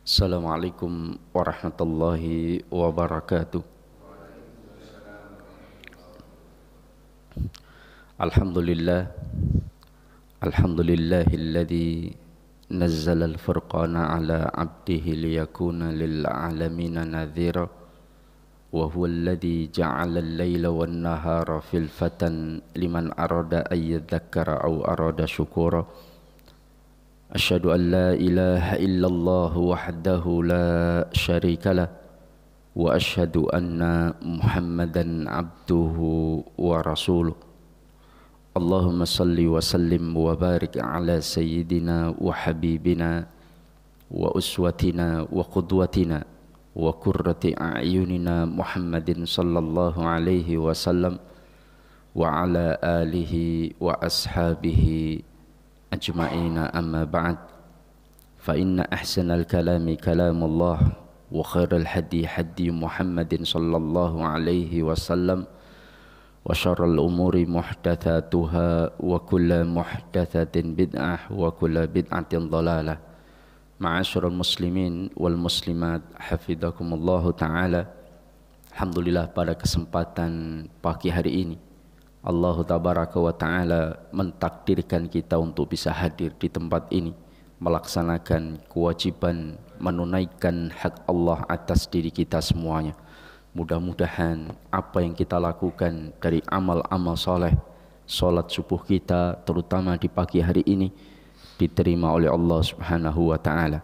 Assalamualaikum warahmatullahi wabarakatuh. Alhamdulillah, alhamdulillahilladzi nazzala al-furqana ala 'abdihi liyakuna lil 'alamina nadhira wa huwa alladzi ja'ala al-laila wan nahara filfatan liman arada ay yadhakkara aw arada syukura. Asyhadu an la ilaha illallah wahdahu la syarika lah wa asyhadu anna Muhammadan abduhu wa rasuluh. Allahumma salli wa sallim wa barik ala sayyidina wa habibina wa uswatina wa qudwatina wa qurrati a'yunina Muhammadin sallallahu alaihi wasallam wa ala alihi wa ashabihi ajma'ina, amma ba'd. Fa inna ahsanal kalami kalamullah wa khairal hadi hadi Muhammadin sallallahu alaihi wasallam wa syarrul umuri muhdatsatuha wa kullu muhdatsatin bid'ah wa kullu bid'atin dhalalah. Ma'asyiral muslimin wal muslimat hafizakumullah taala. Alhamdulillah, pada kesempatan pagi hari ini Allah tabaraka wa ta'ala mentakdirkan kita untuk bisa hadir di tempat ini, melaksanakan kewajiban menunaikan hak Allah atas diri kita semuanya. Mudah-mudahan apa yang kita lakukan dari amal-amal soleh, solat subuh kita terutama di pagi hari ini, diterima oleh Allah subhanahu wa ta'ala.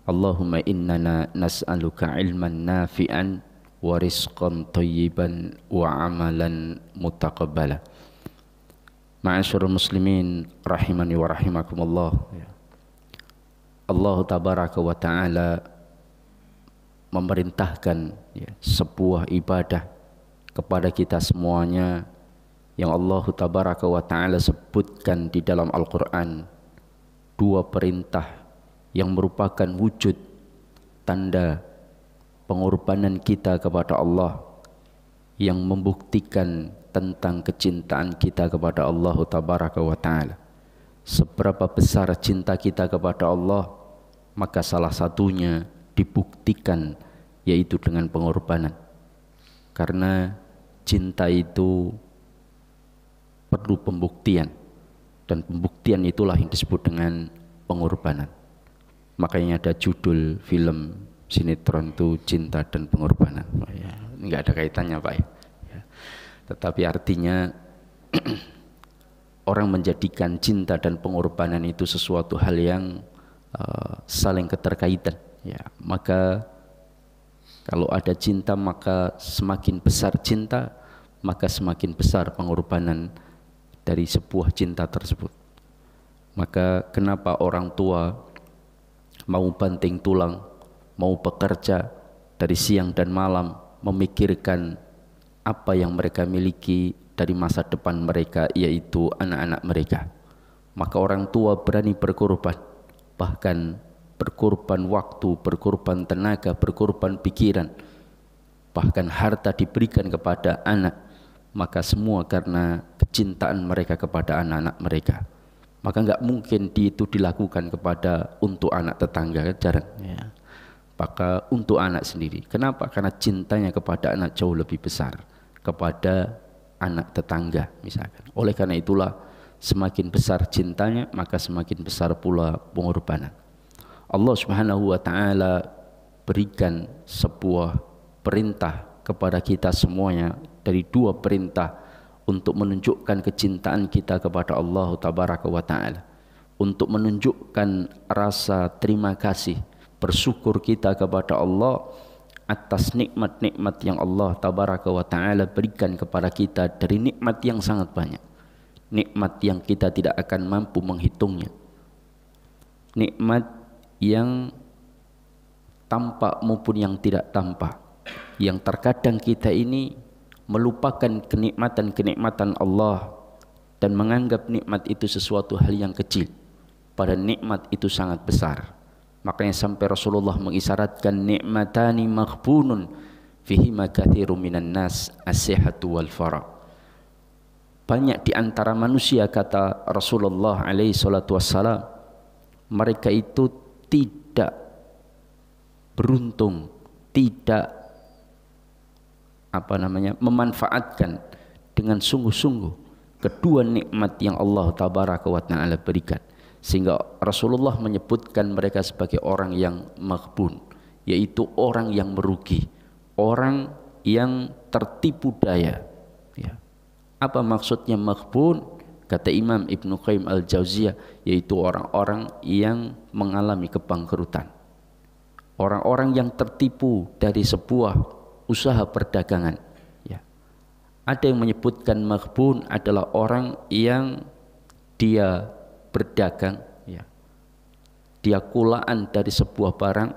Allahumma innana nas'aluka ilman nafi'an wa rizqan thayyiban wa amalan mutaqabbala. Ma'asyiral muslimin rahimani wa rahimakumullah. Allah tabaraka wa ta'ala memerintahkan sebuah ibadah kepada kita semuanya yang Allah tabaraka wa ta'ala sebutkan di dalam Al-Quran. Dua perintah yang merupakan wujud tanda pengorbanan kita kepada Allah, yang membuktikan tentang kecintaan kita kepada Allah tabaraka wa ta'ala. Seberapa besar cinta kita kepada Allah, maka salah satunya dibuktikan yaitu dengan pengorbanan. Karena cinta itu perlu pembuktian, dan pembuktian itulah yang disebut dengan pengorbanan. Makanya ada judul film sinetron itu Cinta dan Pengorbanan. Enggak ada kaitannya, Pak ya. Tetapi artinya orang menjadikan cinta dan pengorbanan itu sesuatu hal yang saling keterkaitan ya. Maka kalau ada cinta, maka semakin besar cinta, maka semakin besar pengorbanan dari sebuah cinta tersebut. Maka kenapa orang tua mau banting tulang, mau bekerja dari siang dan malam, memikirkan apa yang mereka miliki dari masa depan mereka, yaitu anak-anak mereka. Maka orang tua berani berkorban, bahkan berkorban waktu, berkorban tenaga, berkorban pikiran, bahkan harta diberikan kepada anak. Maka semua karena kecintaan mereka kepada anak-anak mereka. Maka enggak mungkin itu dilakukan kepada untuk anak tetangga, jarang ya. Maka untuk anak sendiri. Kenapa? Karena cintanya kepada anak jauh lebih besar kepada anak tetangga misalkan. Oleh karena itulah semakin besar cintanya, maka semakin besar pula pengorbanan. Allah subhanahu wa ta'ala berikan sebuah perintah kepada kita semuanya, dari dua perintah, untuk menunjukkan kecintaan kita kepada Allah tabaraka wa ta'ala, untuk menunjukkan rasa terima kasih, bersyukur kita kepada Allah atas nikmat-nikmat yang Allah tabaraka wa ta'ala berikan kepada kita, dari nikmat yang sangat banyak, nikmat yang kita tidak akan mampu menghitungnya, nikmat yang tampak maupun yang tidak tampak, yang terkadang kita ini melupakan kenikmatan-kenikmatan Allah dan menganggap nikmat itu sesuatu hal yang kecil, pada nikmat itu sangat besar. Makanya sampai Rasulullah mengisyaratkan nikmatani maghbunun fihima katsirun minan nas as-sihhatu wal farah. Banyak di antara manusia, kata Rasulullah alaihi salatu wassalam, mereka itu tidak beruntung, tidak memanfaatkan dengan sungguh-sungguh kedua nikmat yang Allah tabaraka wa ta'ala berikan, sehingga Rasulullah menyebutkan mereka sebagai orang yang maghbun, yaitu orang yang merugi, orang yang tertipu daya. Ya. Apa maksudnya maghbun? Kata Imam Ibnu Qayyim al-Jauziyah, yaitu orang-orang yang mengalami kebangkrutan, orang-orang yang tertipu dari sebuah usaha perdagangan. Ya. Ada yang menyebutkan maghbun adalah orang yang dia berdagang, ya, dia kulaan dari sebuah barang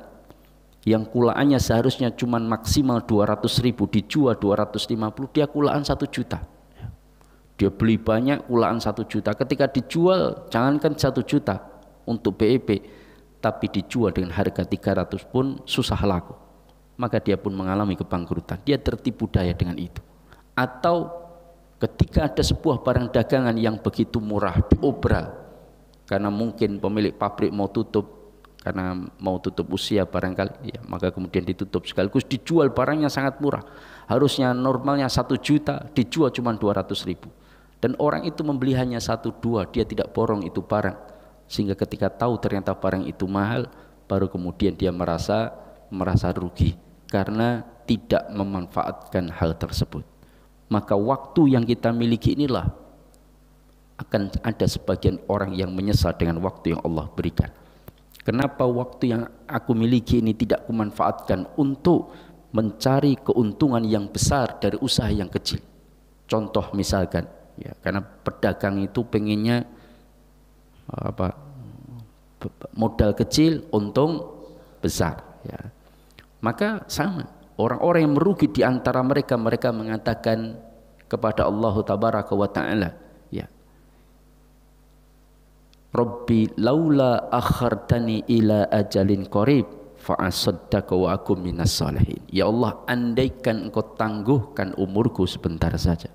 yang kulaannya seharusnya cuma maksimal 200.000, dijual 250, dia kulaan 1 juta. Dia beli banyak, kulaan 1 juta. Ketika dijual, jangankan 1 juta untuk BEP, tapi dijual dengan harga 300 pun susah laku. Maka dia pun mengalami kebangkrutan. Dia tertipu daya dengan itu. Atau ketika ada sebuah barang dagangan yang begitu murah, diobral, karena mungkin pemilik pabrik mau tutup, karena mau tutup usia barangkali, ya, maka kemudian ditutup sekaligus dijual barangnya sangat murah. Harusnya normalnya 1 juta, dijual cuma 200.000. Dan orang itu membeli hanya 1-2, dia tidak borong itu barang. Sehingga ketika tahu ternyata barang itu mahal, baru kemudian dia merasa rugi karena tidak memanfaatkan hal tersebut. Maka waktu yang kita miliki inilah akan ada sebagian orang yang menyesal dengan waktu yang Allah berikan. Kenapa waktu yang aku miliki ini tidak kumanfaatkan untuk mencari keuntungan yang besar dari usaha yang kecil? Contoh misalkan, ya, karena pedagang itu pengennya modal kecil, untung besar, ya. Maka sama, orang-orang yang merugi di antara mereka mengatakan kepada Allah tabaraka wa ta'ala, ya, Rabbi laula akhartani ila ajalin qarib fa'asaddaqa wa akum minas salihin. Ya Allah, andaikan engkau tangguhkan umurku sebentar saja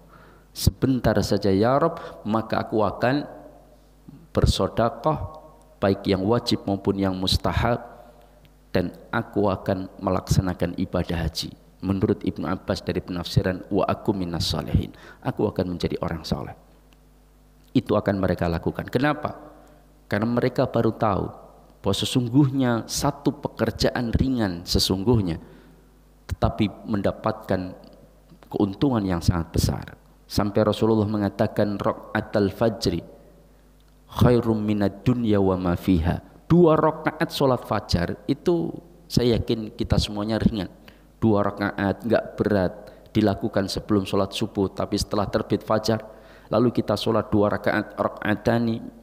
ya Rabb, maka aku akan bersedekah baik yang wajib maupun yang mustahab, dan aku akan melaksanakan ibadah haji. Menurut Ibnu Abbas dari penafsiran wa akum minas salihin, aku akan menjadi orang saleh. Itu akan mereka lakukan. Kenapa? Karena mereka baru tahu bahwa sesungguhnya satu pekerjaan ringan sesungguhnya, tetapi mendapatkan keuntungan yang sangat besar. Sampai Rasulullah mengatakan raka'atul fajri khairum minad dunya wa ma fiha. 2 rakaat sholat fajar itu saya yakin kita semuanya ringan. 2 rakaat enggak berat, dilakukan sebelum sholat subuh, tapi setelah terbit fajar lalu kita sholat 2 rakaat, raka'atani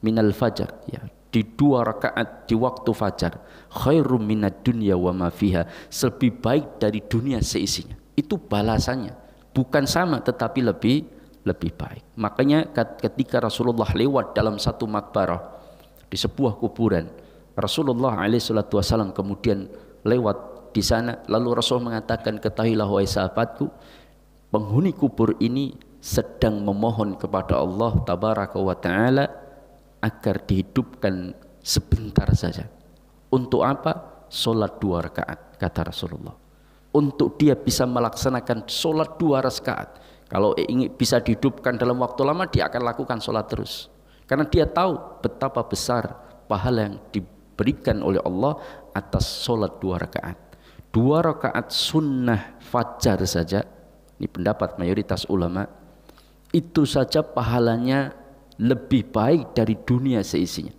minal fajar, ya, di 2 rakaat di waktu fajar, khairum minad dunya wa ma fiha, lebih baik dari dunia seisinya. Itu balasannya, bukan sama tetapi lebih baik. Makanya ketika Rasulullah lewat dalam satu makbarah di sebuah kuburan, Rasulullah SAW kemudian lewat di sana, lalu Rasul mengatakan, ketahuilah wahai sahabatku, penghuni kubur ini sedang memohon kepada Allah tabaraka wa ta'ala agar dihidupkan sebentar saja. Untuk apa? Sholat 2 rakaat, kata Rasulullah. Untuk dia bisa melaksanakan sholat 2 rakaat. Kalau ingin bisa dihidupkan dalam waktu lama, dia akan lakukan sholat terus. Karena dia tahu betapa besar pahala yang diberikan oleh Allah atas sholat 2 rakaat. 2 rakaat sunnah fajar saja, ini pendapat mayoritas ulama, itu saja pahalanya lebih baik dari dunia seisinya.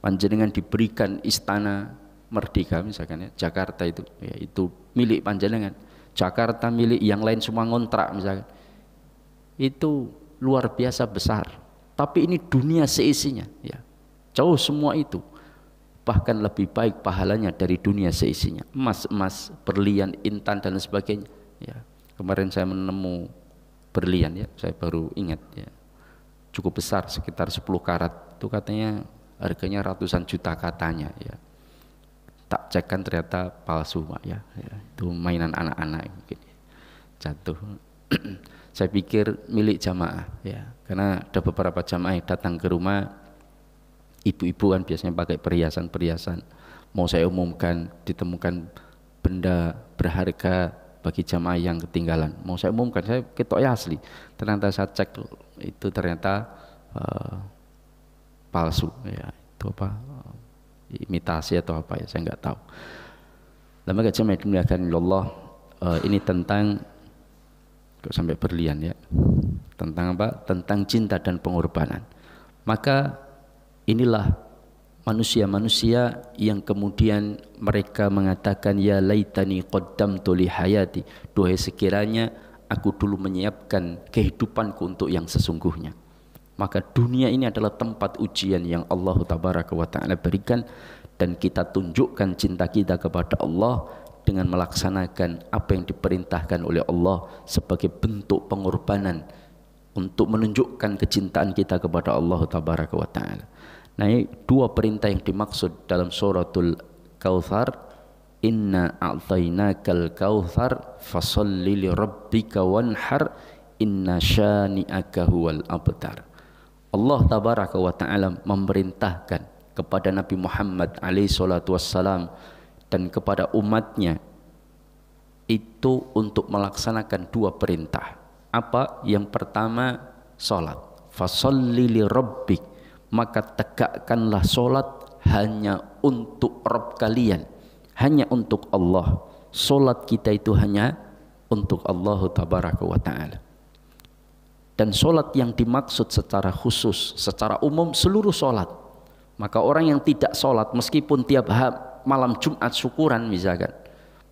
Panjenengan diberikan istana Merdeka misalkan, ya, Jakarta itu, ya, itu milik panjenengan. Jakarta milik yang lain semua ngontrak misalkan. Itu luar biasa besar. Tapi ini dunia seisinya, ya. Jauh semua itu. Bahkan lebih baik pahalanya dari dunia seisinya. Emas, berlian, intan dan sebagainya, ya. Kemarin saya menemu berlian, ya, saya baru ingat, ya. Cukup besar, sekitar 10 karat. Itu katanya harganya ratusan juta katanya, ya. Tak cek kan ternyata palsu, Pak, ya. Itu mainan anak-anak mungkin jatuh. Saya pikir milik jamaah, ya, karena ada beberapa jamaah yang datang ke rumah, ibu-ibu kan biasanya pakai perhiasan-perhiasan, mau saya umumkan ditemukan benda berharga bagi jamaah yang ketinggalan, mau saya umumkan, saya ketok ya asli, ternyata saya cek itu ternyata palsu, ya itu apa, imitasi atau apa ya, saya nggak tahu. Lembaga jamaah dimuliakan Allah, ini tentang, kok sampai berlian ya, tentang apa? Tentang cinta dan pengorbanan. Maka inilah manusia-manusia yang kemudian mereka mengatakan, ya laitani qaddamtu li hayati, duhai sekiranya aku dulu menyiapkan kehidupanku untuk yang sesungguhnya. Maka dunia ini adalah tempat ujian yang Allah tabaraka wa ta'ala berikan, dan kita tunjukkan cinta kita kepada Allah dengan melaksanakan apa yang diperintahkan oleh Allah sebagai bentuk pengorbanan untuk menunjukkan kecintaan kita kepada Allah tabaraka wa ta'ala. Nah, ini dua perintah yang dimaksud dalam suratul Kautsar, inna a'tainakal kautsar fasholli li rabbika wanhar inna syani'aka huwal abtar. Allah tabaraka wa ta'ala memerintahkan kepada Nabi Muhammad alaihi salatu wassalam dan kepada umatnya itu untuk melaksanakan dua perintah. Apa? Yang pertama, salat. Fasholli li rabbik, maka tegakkanlah salat hanya untuk Rabb kalian, hanya untuk Allah. Salat kita itu hanya untuk Allah tabaraka wa ta'ala. Dan salat yang dimaksud secara khusus, secara umum seluruh salat. Maka orang yang tidak salat meskipun tiap malam Jumat syukuran misalkan,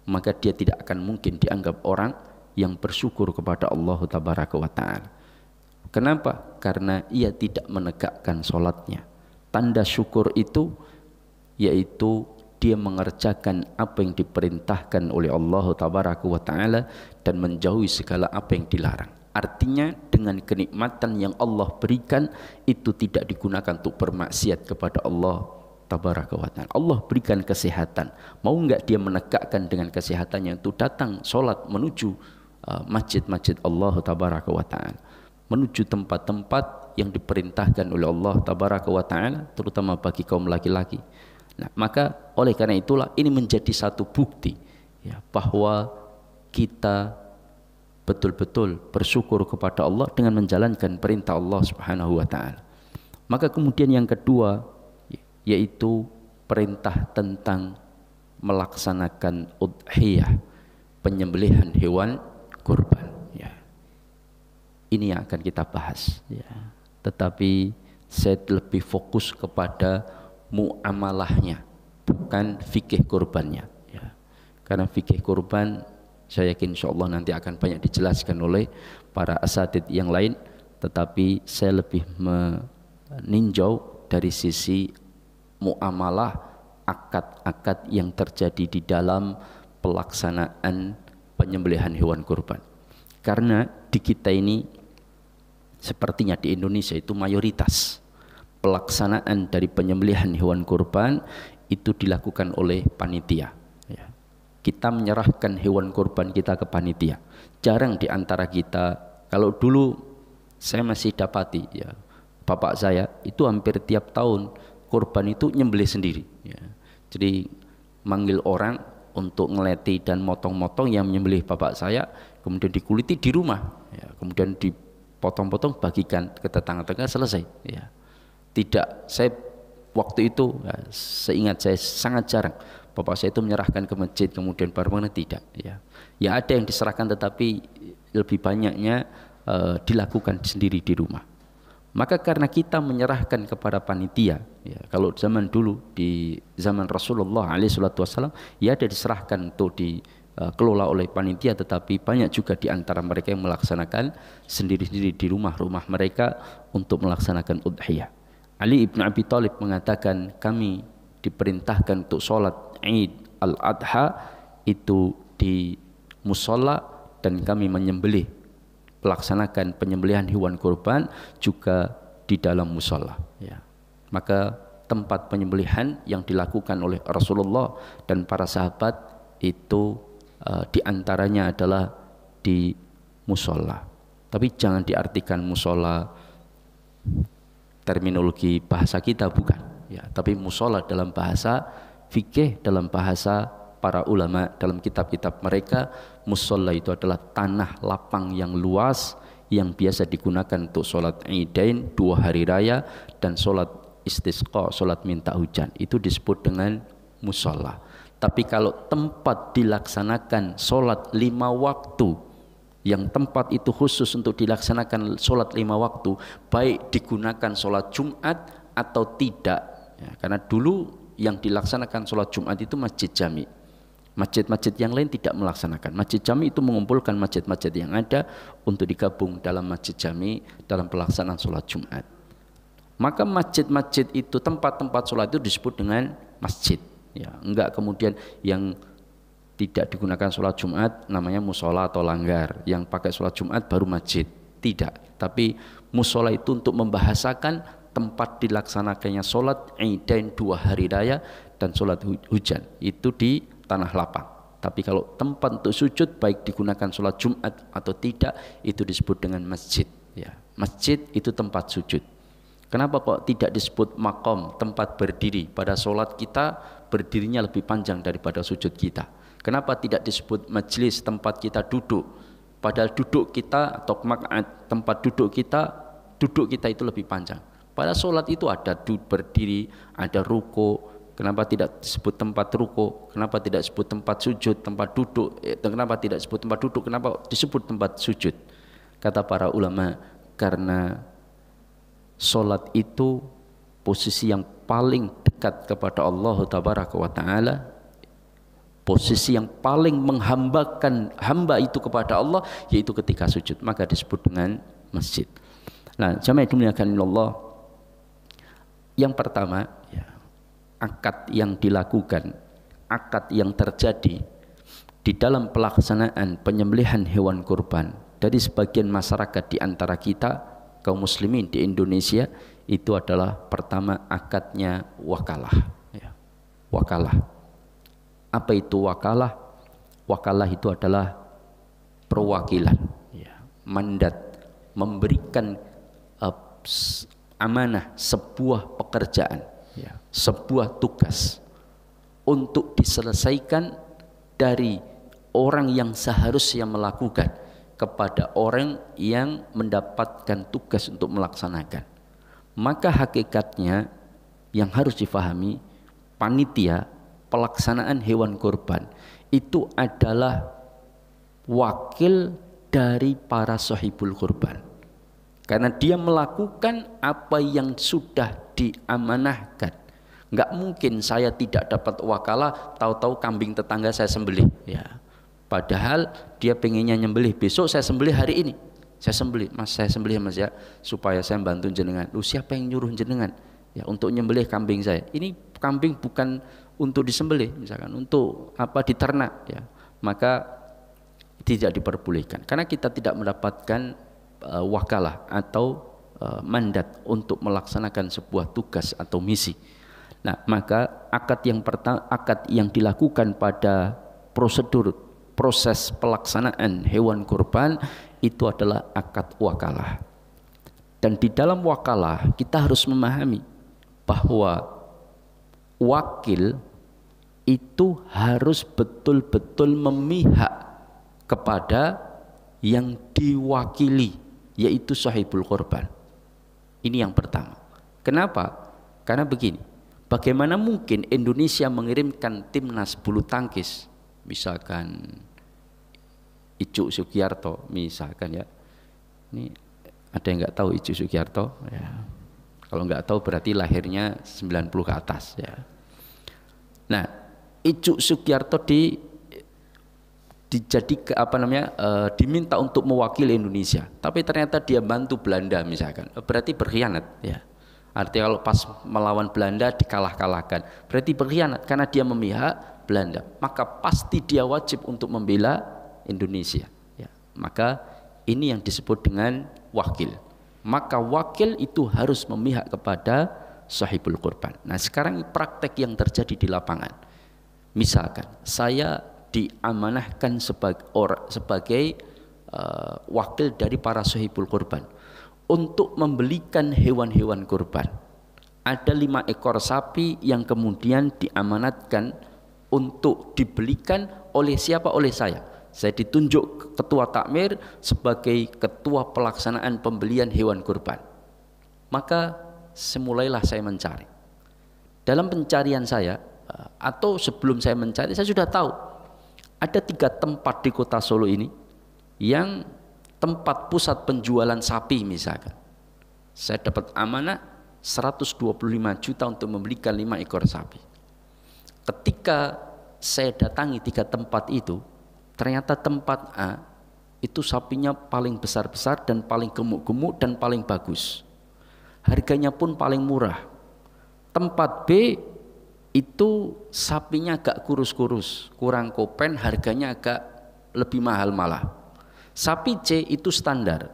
maka dia tidak akan mungkin dianggap orang yang bersyukur kepada Allah tabaraka wa ta'ala. Kenapa? Karena ia tidak menegakkan sholatnya. Tanda syukur itu yaitu dia mengerjakan apa yang diperintahkan oleh Allah tabaraka wa ta'ala dan menjauhi segala apa yang dilarang. Artinya dengan kenikmatan yang Allah berikan itu tidak digunakan untuk bermaksiat kepada Allah tabaraka wa ta'ala. Allah berikan kesehatan, mau enggak dia menegakkan dengan kesehatannya itu datang sholat menuju masjid-masjid Allah tabaraka wa ta'ala, menuju tempat-tempat yang diperintahkan oleh Allah tabaraka wa ta'ala, terutama bagi kaum laki-laki. Nah, maka oleh karena itulah ini menjadi satu bukti ya, bahwa kita betul-betul bersyukur kepada Allah dengan menjalankan perintah Allah subhanahu wa ta'ala. Maka kemudian yang kedua yaitu perintah tentang melaksanakan udhiyah, penyembelihan hewan kurban ya. Ini yang akan kita bahas ya. Tetapi saya lebih fokus kepada muamalahnya, bukan fikih kurbannya ya. Karena fikih kurban saya yakin insyaallah nanti akan banyak dijelaskan oleh para asatid yang lain, tetapi saya lebih meninjau dari sisi muamalah, akad-akad yang terjadi di dalam pelaksanaan penyembelihan hewan kurban. Karena di kita ini sepertinya di Indonesia itu mayoritas pelaksanaan dari penyembelihan hewan kurban itu dilakukan oleh panitia ya. Kita menyerahkan hewan kurban kita ke panitia. Jarang di antara kita, kalau dulu saya masih dapati ya, bapak saya itu hampir tiap tahun kurban itu nyembelih sendiri ya. Jadi manggil orang untuk ngeleti dan motong-motong, yang menyembelih bapak saya, kemudian dikuliti di rumah ya, kemudian dipotong-potong bagikan ke tetangga-tetangga, selesai ya. Tidak, saya waktu itu ya, seingat saya sangat jarang bapak saya itu menyerahkan ke masjid kemudian baru tidak ya. Ya ada yang diserahkan, tetapi lebih banyaknya dilakukan sendiri di rumah. Maka karena kita menyerahkan kepada panitia ya, kalau zaman dulu di zaman Rasulullah SAW ya ada diserahkan untuk dikelola oleh panitia, tetapi banyak juga di antara mereka yang melaksanakan sendiri-sendiri di rumah-rumah mereka untuk melaksanakan udhiyah. Ali ibn Abi Thalib mengatakan, kami diperintahkan untuk sholat Id al-Adha itu di musola, dan kami menyembelih, melaksanakan penyembelihan hewan kurban juga di dalam musola ya. Maka tempat penyembelihan yang dilakukan oleh Rasulullah dan para sahabat itu diantaranya adalah di musola. Tapi jangan diartikan musola terminologi bahasa kita, bukan ya, tapi musola dalam bahasa fikih, dalam bahasa para ulama dalam kitab-kitab mereka, musola itu adalah tanah lapang yang luas yang biasa digunakan untuk sholat idain 2 hari raya dan sholat istisqa, sholat minta hujan. Itu disebut dengan musola. Tapi kalau tempat dilaksanakan sholat 5 waktu, yang tempat itu khusus untuk dilaksanakan sholat 5 waktu, baik digunakan sholat Jumat atau tidak ya, karena dulu yang dilaksanakan sholat Jumat itu masjid jami. Masjid-masjid yang lain tidak melaksanakan. Masjid jami itu mengumpulkan masjid-masjid yang ada untuk digabung dalam masjid jami dalam pelaksanaan sholat Jumat. Maka masjid-masjid itu, tempat-tempat sholat itu disebut dengan masjid ya, enggak kemudian yang tidak digunakan sholat Jumat namanya musola atau langgar, yang pakai sholat Jumat baru masjid, tidak. Tapi musola itu untuk membahasakan tempat dilaksanakannya sholat idain 2 hari raya dan sholat hujan, itu di tanah lapang. Tapi kalau tempat untuk sujud baik digunakan sholat Jumat atau tidak, itu disebut dengan masjid ya. Masjid itu tempat sujud. Kenapa kok tidak disebut makom, tempat berdiri? Pada sholat kita berdirinya lebih panjang daripada sujud kita. Kenapa tidak disebut majelis, tempat kita duduk? Padahal duduk kita atau maq'ad, tempat duduk kita itu lebih panjang. Pada sholat itu ada berdiri, ada ruku. Kenapa tidak disebut tempat ruku? Kenapa tidak disebut tempat sujud, tempat duduk? Kenapa tidak disebut tempat duduk? Kenapa disebut tempat sujud? Kata para ulama, karena sholat itu posisi yang paling dekat kepada Allah Tabaraka wa Ta'ala, posisi yang paling menghambakan hamba itu kepada Allah, yaitu ketika sujud, maka disebut dengan masjid. Nah, jamaah dimuliakan Allah, yang pertama ya, akad yang dilakukan, akad yang terjadi di dalam pelaksanaan penyembelihan hewan kurban dari sebagian masyarakat di antara kita kaum muslimin di Indonesia, itu adalah pertama akadnya wakalah ya. Wakalah. Apa itu wakalah? Wakalah itu adalah perwakilan ya, mandat, memberikan amanah sebuah pekerjaan ya, sebuah tugas untuk diselesaikan dari orang yang seharusnya melakukan kepada orang yang mendapatkan tugas untuk melaksanakan. Maka hakikatnya yang harus difahami, panitia pelaksanaan hewan kurban itu adalah wakil dari para sahibul kurban, karena dia melakukan apa yang sudah diamanahkan. Enggak mungkin saya tidak dapat wakalah, tahu-tahu kambing tetangga saya sembelih ya, padahal dia pengennya nyembelih besok, saya sembelih hari ini, saya sembelih mas, saya sembelih mas ya, supaya saya bantu jenengan. Lu siapa yang nyuruh jenengan ya untuk nyembelih kambing saya? Ini kambing bukan untuk disembelih, misalkan untuk apa, diternak ya, maka tidak diperbolehkan karena kita tidak mendapatkan wakalah atau mandat untuk melaksanakan sebuah tugas atau misi. Nah, maka akad yang pertama, akad yang dilakukan pada prosedur proses pelaksanaan hewan kurban itu adalah akad wakalah. Dan di dalam wakalah kita harus memahami bahwa wakil itu harus betul-betul memihak kepada yang diwakili, yaitu sahibul korban. Ini yang pertama. Kenapa? Karena begini, bagaimana mungkin Indonesia mengirimkan timnas bulu tangkis, misalkan Icuk Sugiarto, misalkan ya. Ini ada yang nggak tahu Icuk Sugiarto? Ya. Kalau nggak tahu berarti lahirnya 90 ke atas ya. Nah, Icuk Sugiarto diminta untuk mewakili Indonesia, tapi ternyata dia bantu Belanda misalkan, berarti berkhianat ya. Artinya kalau pas melawan Belanda dikalah-kalahkan, berarti berkhianat karena dia memihak Belanda, maka pasti dia wajib untuk membela Indonesia ya. Maka ini yang disebut dengan wakil. Maka wakil itu harus memihak kepada sahibul kurban. Nah, sekarang praktek yang terjadi di lapangan, misalkan saya diamanahkan sebagai wakil dari para sahibul kurban untuk membelikan hewan-hewan kurban, ada 5 ekor sapi yang kemudian diamanatkan untuk dibelikan oleh siapa? Oleh saya. Saya ditunjuk ketua takmir sebagai ketua pelaksanaan pembelian hewan kurban. Maka semulailah saya mencari. Dalam pencarian saya, atau sebelum saya mencari, saya sudah tahu ada 3 tempat di kota Solo ini yang tempat pusat penjualan sapi misalkan. Saya dapat amanah 125 juta untuk membelikan 5 ekor sapi. Ketika saya datangi 3 tempat itu, ternyata tempat A itu sapinya paling besar-besar dan paling gemuk-gemuk dan paling bagus. Harganya pun paling murah. Tempat B itu sapinya agak kurus-kurus, kurang kopen, harganya agak lebih mahal malah. Sapi C itu standar.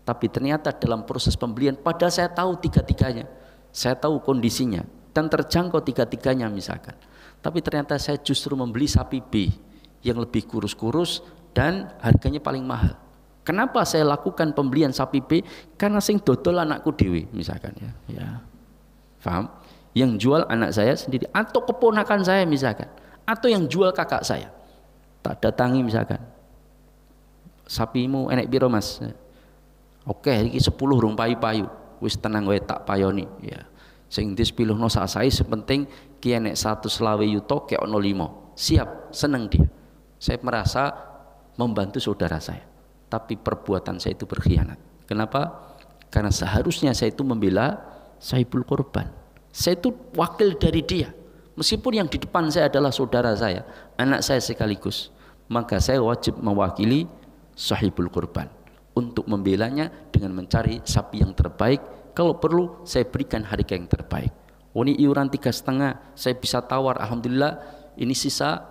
Tapi ternyata dalam proses pembelian, padahal saya tahu 3-tiganya, saya tahu kondisinya dan terjangkau 3-tiganya misalkan. Tapi ternyata saya justru membeli sapi B yang lebih kurus-kurus dan harganya paling mahal. Kenapa saya lakukan pembelian sapi B? Karena sing dodol anakku dewi misalkan ya. Paham? Yang jual anak saya sendiri atau keponakan saya misalkan, atau yang jual kakak saya. Tak datangi misalkan, sapimu enek piro mas? Oke, iki 10 rong payu-payu. Wis tenang wae tak payoni ya. Sing dis pilihno sak sae sepenting ki enek 120 yuto kek ono 5. Siap, seneng dia. Saya merasa membantu saudara saya. Tapi perbuatan saya itu berkhianat. Kenapa? Karena seharusnya saya itu membela sahibul korban. Saya itu wakil dari dia. Meskipun yang di depan saya adalah saudara saya, anak saya sekaligus, maka saya wajib mewakili sahibul korban untuk membelanya dengan mencari sapi yang terbaik. Kalau perlu saya berikan harga yang terbaik. Ini iuran 3,5 saya bisa tawar, alhamdulillah ini sisa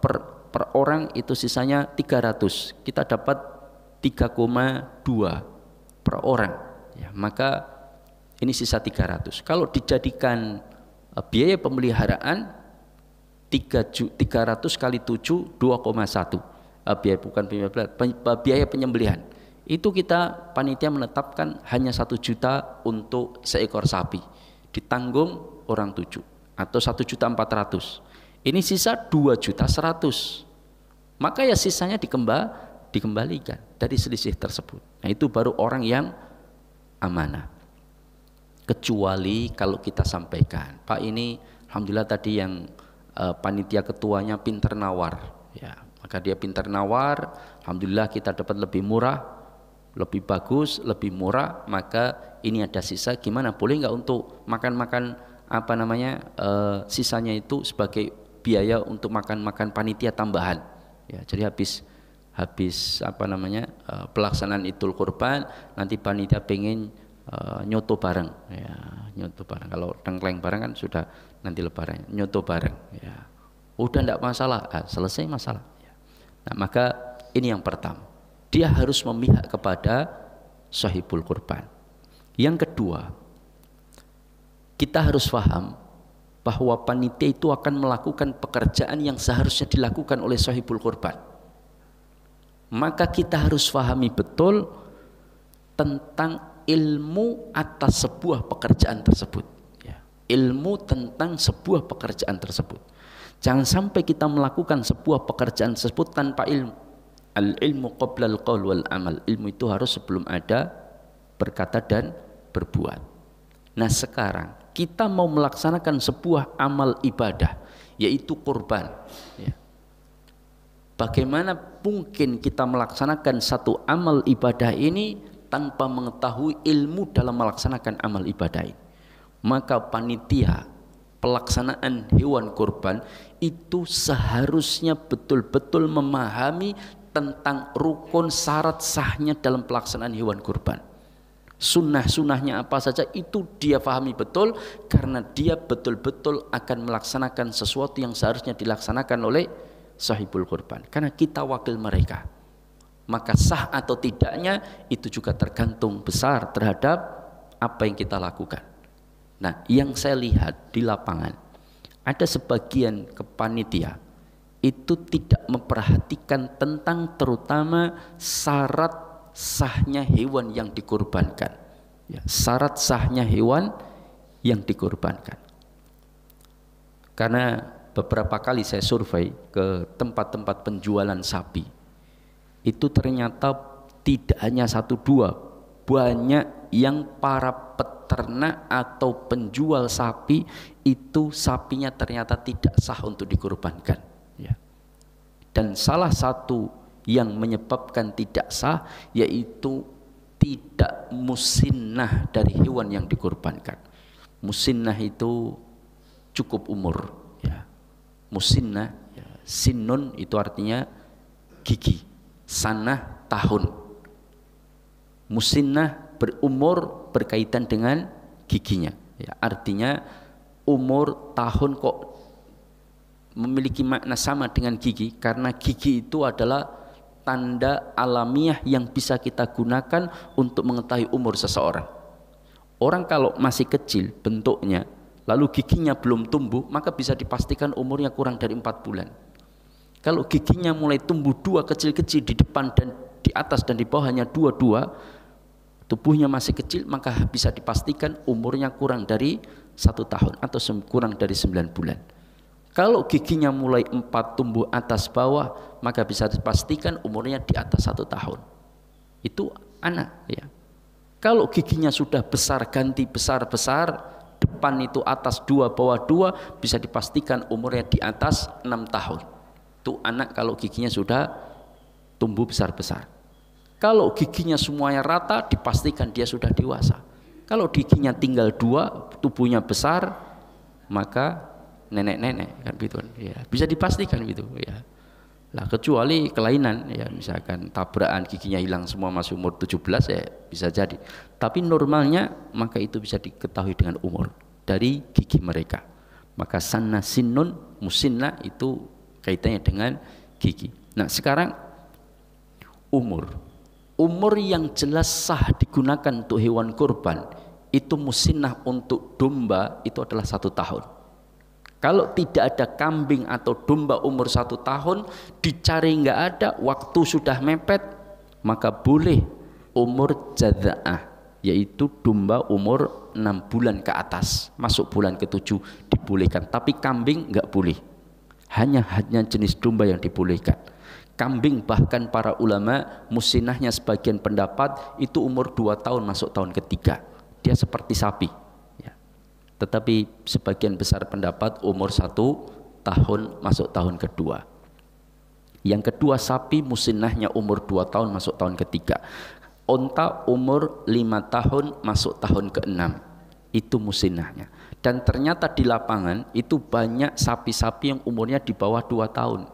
per orang itu sisanya 300, kita dapat 3,2 per orang ya, maka ini sisa 300. Kalau dijadikan biaya pemeliharaan 300 kali 7 2,1, biaya penyembelihan itu kita panitia menetapkan hanya 1 juta untuk seekor sapi, ditanggung orang 7 atau 1.400.000. Ini sisa 2.100.000, maka ya sisanya dikembalikan dari selisih tersebut. Nah itu baru orang yang amanah. Kecuali kalau kita sampaikan, Pak ini alhamdulillah tadi yang panitia ketuanya pinter nawar ya, maka dia pinter nawar, alhamdulillah kita dapat lebih murah, lebih bagus, lebih murah, maka ini ada sisa, gimana boleh nggak untuk makan-makan sisanya itu sebagai biaya untuk makan-makan panitia tambahan ya. Jadi habis pelaksanaan Idul Kurban nanti panitia pengen nyoto bareng ya, nyoto bareng. Kalau tengkleng bareng kan sudah nanti lebaran, nyoto bareng ya, udah enggak masalah, selesai masalah ya. Nah maka ini yang pertama, dia harus memihak kepada sahibul kurban. Yang kedua, kita harus paham bahwa panitia itu akan melakukan pekerjaan yang seharusnya dilakukan oleh sahibul kurban. Maka kita harus pahami betul tentang ilmu atas sebuah pekerjaan tersebut ya. Ilmu tentang sebuah pekerjaan tersebut. Jangan sampai kita melakukan sebuah pekerjaan tersebut tanpa ilmu. Al-ilmu qabla al-qaul wal amal. Ilmu itu harus sebelum ada berkata dan berbuat. Nah sekarang kita mau melaksanakan sebuah amal ibadah, yaitu kurban ya. Bagaimana mungkin kita melaksanakan satu amal ibadah ini tanpa mengetahui ilmu dalam melaksanakan amal ibadah ini? Maka panitia pelaksanaan hewan kurban itu seharusnya betul-betul memahami tentang rukun syarat sahnya dalam pelaksanaan hewan kurban. Sunnah-sunnahnya apa saja itu dia pahami betul, karena dia betul-betul akan melaksanakan sesuatu yang seharusnya dilaksanakan oleh sahibul kurban, karena kita wakil mereka. Maka sah atau tidaknya itu juga tergantung besar terhadap apa yang kita lakukan. Nah yang saya lihat di lapangan, ada sebagian kepanitia itu tidak memperhatikan tentang terutama syarat sahnya hewan yang dikurbankan ya, syarat sahnya hewan yang dikorbankan. Karena beberapa kali saya survei ke tempat-tempat penjualan sapi, itu ternyata tidak hanya satu dua, banyak yang para peternak atau penjual sapi itu sapinya ternyata tidak sah untuk dikorbankan, ya. Dan salah satu yang menyebabkan tidak sah yaitu tidak musinnah dari hewan yang dikorbankan. Musinnah itu cukup umur, ya. Musinnah, ya. Sinnun itu artinya gigi, sanah tahun. Musinnah berumur berkaitan dengan giginya, ya. Artinya umur tahun kok memiliki makna sama dengan gigi, karena gigi itu adalah tanda alamiah yang bisa kita gunakan untuk mengetahui umur seseorang. Orang kalau masih kecil bentuknya, lalu giginya belum tumbuh, maka bisa dipastikan umurnya kurang dari 4 bulan. Kalau giginya mulai tumbuh 2 kecil-kecil di depan dan di atas dan di bawah hanya 2, tubuhnya masih kecil, maka bisa dipastikan umurnya kurang dari 1 tahun atau kurang dari 9 bulan. Kalau giginya mulai 4 tumbuh atas bawah, maka bisa dipastikan umurnya di atas 1 tahun. Itu anak, ya. Kalau giginya sudah besar, ganti besar-besar, depan itu atas 2, bawah 2, bisa dipastikan umurnya di atas 6 tahun. Itu anak kalau giginya sudah tumbuh besar-besar. Kalau giginya semuanya rata, dipastikan dia sudah dewasa. Kalau giginya tinggal 2, tubuhnya besar, maka nenek-nenek, kan gitu, ya. Bisa dipastikan gitu, ya. Lah kecuali kelainan, ya, misalkan tabrakan giginya hilang semua masih umur 17, ya bisa jadi. Tapi normalnya maka itu bisa diketahui dengan umur dari gigi mereka. Maka sanna sinnun musinna itu kaitannya dengan gigi. Nah, sekarang umur yang jelas sah digunakan untuk hewan kurban itu musinnah untuk domba itu adalah 1 tahun. Kalau tidak ada kambing atau domba umur 1 tahun, dicari nggak ada, waktu sudah mepet, maka boleh umur jadza'ah, yaitu domba umur 6 bulan ke atas, masuk bulan ke-7 dibolehkan. Tapi kambing nggak boleh. Hanya jenis domba yang dibolehkan. Kambing bahkan para ulama musinnahnya sebagian pendapat itu umur 2 tahun masuk tahun ke-3. Dia seperti sapi, ya. Tetapi sebagian besar pendapat umur 1 tahun masuk tahun ke-2. Yang kedua, sapi musinnahnya umur 2 tahun masuk tahun ke-3. Onta umur 5 tahun masuk tahun ke-6. Itu musinnahnya. Dan ternyata di lapangan itu banyak sapi-sapi yang umurnya di bawah 2 tahun.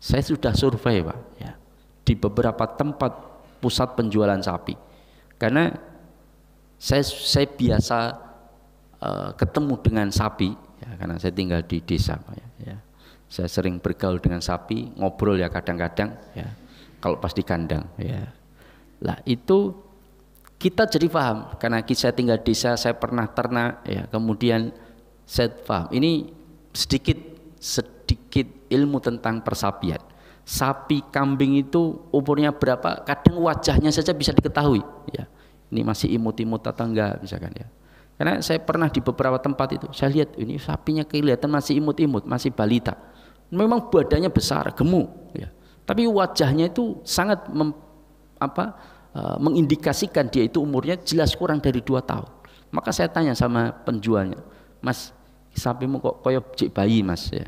Saya sudah survei, Pak, ya, di beberapa tempat pusat penjualan sapi. Karena saya biasa ketemu dengan sapi, ya, karena saya tinggal di desa, Pak, ya. Saya sering bergaul dengan sapi, ngobrol ya kadang-kadang, ya, kalau pas di kandang, ya. Lah itu kita jadi paham, karena saya tinggal di desa, saya pernah ternak, ya, kemudian saya paham. Ini sedikit ilmu tentang persapian. Sapi, kambing itu umurnya berapa? Kadang wajahnya saja bisa diketahui, ya. Ini masih imut-imut atau enggak, misalkan, ya. Karena saya pernah di beberapa tempat itu, saya lihat ini sapinya kelihatan masih imut-imut, masih balita. Memang badannya besar, gemuk, ya. Tapi wajahnya itu sangat mengindikasikan dia itu umurnya jelas kurang dari 2 tahun. Maka saya tanya sama penjualnya, "Mas, sapimu kok koyo cek bayi, Mas?" Ya.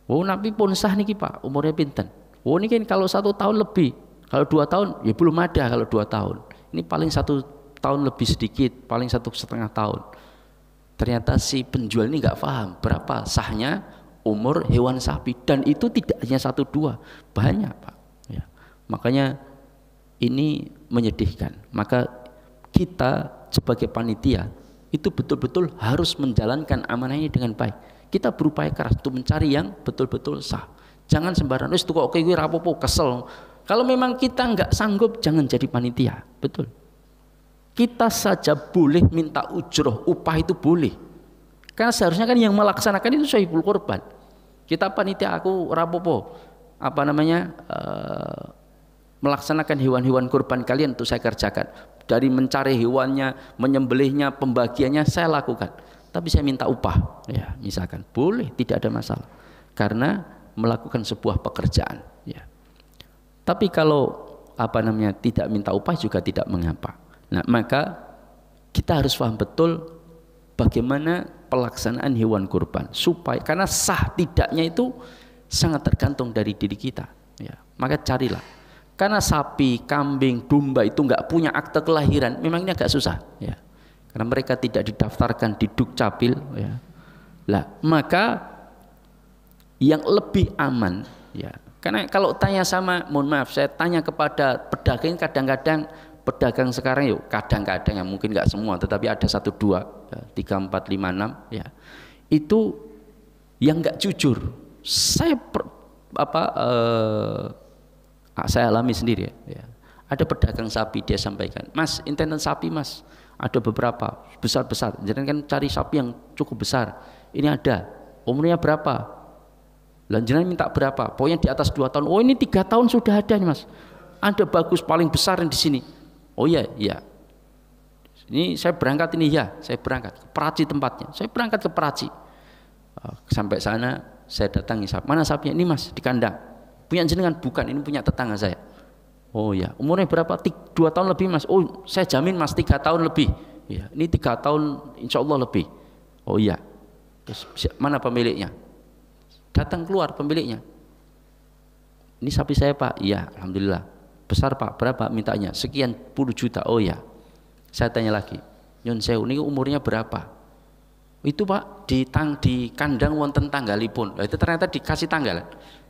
"Oh, napi pun sah niki, Pak, umurnya pinten?" "Oh, ini kan kalau 1 tahun lebih. Kalau 2 tahun ya belum ada kalau 2 tahun. Ini paling 1 tahun lebih sedikit, paling 1,5 tahun." Ternyata si penjual ini nggak paham berapa sahnya umur hewan sapi, dan itu tidak hanya 1-2, banyak, Pak, ya. Makanya ini menyedihkan. Maka kita sebagai panitia itu betul-betul harus menjalankan amanah ini dengan baik. Kita berupaya keras untuk mencari yang betul-betul sah. Jangan sembarangan, wis kok kowe rapopo kesel. Kalau memang kita nggak sanggup, jangan jadi panitia. Betul. Kita saja boleh minta ujroh, upah itu boleh. Karena seharusnya kan yang melaksanakan itu sahibul korban. Kita panitia, aku rapopo melaksanakan hewan-hewan kurban kalian untuk saya kerjakan. dari mencari hewannya, menyembelihnya, pembagiannya saya lakukan. Tapi saya minta upah, ya misalkan boleh, tidak ada masalah, karena melakukan sebuah pekerjaan. Ya. Tapi kalau tidak minta upah juga tidak mengapa. Nah, maka kita harus paham betul bagaimana pelaksanaan hewan kurban supaya, karena sah tidaknya itu sangat tergantung dari diri kita. Ya. Maka carilah, karena sapi, kambing, domba itu nggak punya akte kelahiran, memang ini agak susah. Ya. Karena mereka tidak didaftarkan di Dukcapil. Ya. Lah, maka yang lebih aman, ya. Karena kalau tanya sama, mohon maaf, saya tanya kepada pedagang, kadang-kadang pedagang sekarang yuk, kadang-kadang ya mungkin nggak semua, tetapi ada 1, 2, 3, 4, 5, 6, ya, itu yang nggak jujur. Saya saya alami sendiri, ya. Ada pedagang sapi, dia sampaikan, Mas, intenten sapi Mas, ada beberapa besar-besar, jadi kan cari sapi yang cukup besar. Ini ada, umurnya berapa? Lanjutan minta berapa? Pokoknya di atas 2 tahun. Oh, ini 3 tahun sudah ada nih Mas. Ada bagus, paling besar yang di sini. Oh iya, iya. Ini saya berangkat ini, ya, saya berangkat ke Peraci tempatnya. Saya berangkat ke Peraci. Sampai sana saya datangi sapi. Mana sapinya? Ini Mas, di kandang. Punya jenengan? Bukan, ini punya tetangga saya. Oh ya, umurnya berapa? 2 tahun lebih Mas. Oh, saya jamin Mas 3 tahun lebih. Ya, ini 3 tahun insya Allah lebih. Oh iya. Terus mana pemiliknya? Datang keluar pemiliknya. Ini sapi saya Pak. Iya, alhamdulillah. Besar Pak, berapa mintanya? Sekian puluh juta. Oh ya. Saya tanya lagi, Nyun Sewu, ini umurnya berapa? Itu Pak, di kandang wonten tanggalipun. Nah, itu ternyata dikasih tanggal.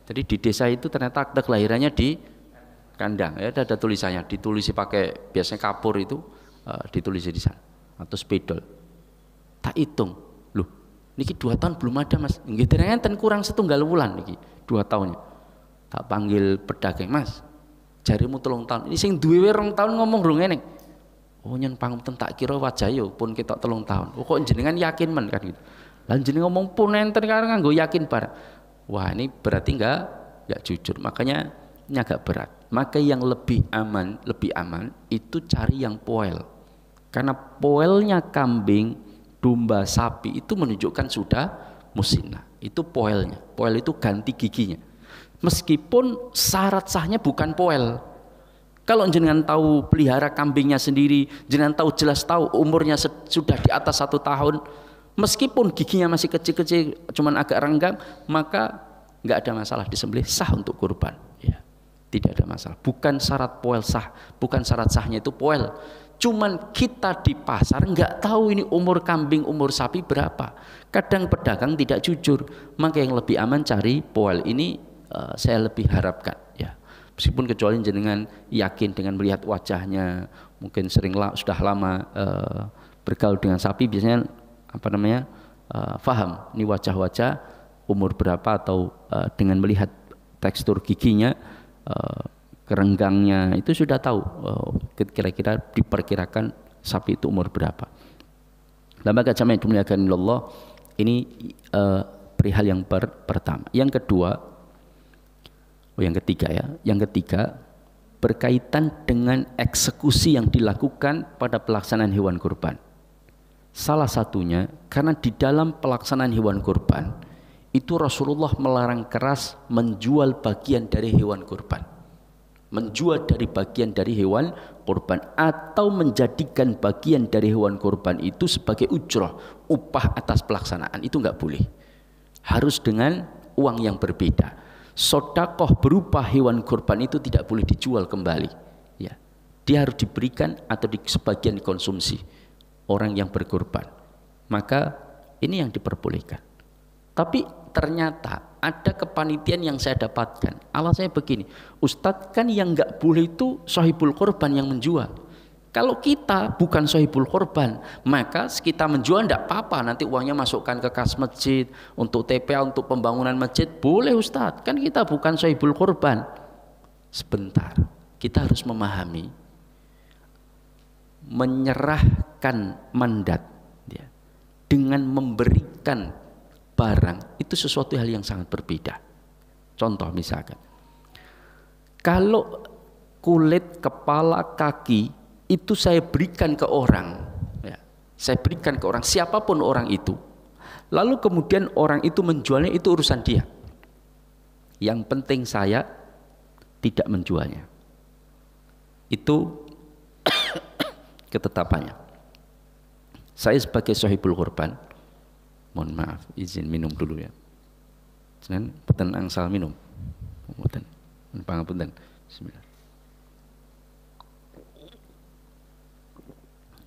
Jadi di desa itu ternyata akte kelahirannya di kandang. Ya, ada tulisannya, ditulisi pakai biasanya kapur itu, ditulisi di sana atau spidol. Tak hitung. Niki 2 tahun belum ada Mas. Nggih ternyata kurang 1 wulan niki 2 tahunnya. Tak panggil pedagang, Mas. Jarimu 3 tahun. Ini sing duwe 2 tahun ngomong rong ngene. Oh nyen pangapunten tak kira wajah yo pun ketok 3 tahun. Oh kok jenengan yakin men kan gitu. Lan jenengan ngomong pun enten karang nganggo yakin bareng. Wah, ini berarti enggak jujur. Makanya ini agak berat. Maka yang lebih aman itu cari yang poel. Karena poelnya kambing, domba, sapi itu menunjukkan sudah musnah. Itu poelnya. Poel itu ganti giginya. Meskipun syarat sahnya bukan poel. Kalau jenengan tahu pelihara kambingnya sendiri, jenengan tahu jelas tahu umurnya sudah di atas 1 tahun, meskipun giginya masih kecil-kecil, cuman agak renggang, maka nggak ada masalah disembelih, sah untuk kurban. Ya, tidak ada masalah. Bukan syarat poel sah, bukan syarat sahnya itu poel. Cuman kita di pasar nggak tahu ini umur kambing, umur sapi berapa. Kadang pedagang tidak jujur, maka yang lebih aman cari poel ini. Saya lebih harapkan, ya. Meskipun kecuali jenengan yakin dengan melihat wajahnya, mungkin sudah lama bergaul dengan sapi, biasanya faham ini wajah-wajah umur berapa, atau dengan melihat tekstur giginya, kerenggangnya itu sudah tahu kira-kira diperkirakan sapi itu umur berapa. Lembaga jamaah yang dimuliakan Allah, ini perihal yang pertama. Yang ketiga berkaitan dengan eksekusi yang dilakukan pada pelaksanaan hewan kurban. Salah satunya karena di dalam pelaksanaan hewan kurban itu Rasulullah melarang keras menjual bagian dari hewan kurban. Menjual dari bagian dari hewan kurban atau menjadikan bagian dari hewan kurban itu sebagai ujrah, upah atas pelaksanaan, itu nggak boleh. Harus dengan uang yang berbeda. Sodakoh berupa hewan kurban itu tidak boleh dijual kembali. Ya, dia harus diberikan atau sebagian dikonsumsi orang yang berkurban. Maka ini yang diperbolehkan. Tapi ternyata ada kepanitiaan yang saya dapatkan, alasannya begini, Ustadz kan yang nggak boleh itu sahibul korban yang menjual. Kalau kita bukan sahibul korban, maka kita menjual tidak apa-apa, nanti uangnya masukkan ke kas masjid, untuk TPA, untuk pembangunan masjid, boleh Ustadz, kan kita bukan sahibul korban. Sebentar, kita harus memahami, menyerahkan mandat ya, dengan memberikan barang itu sesuatu hal yang sangat berbeda. Contoh misalkan, kalau kulit kepala, kaki itu saya berikan ke orang, ya, saya berikan ke orang siapapun orang itu, lalu kemudian orang itu menjualnya, itu urusan dia. Yang penting saya tidak menjualnya. Itu ketetapannya. Saya sebagai sahibul korban, mohon maaf, izin minum dulu ya. Jangan beten angsal minum. Beten. Pangapunten. Bismillah.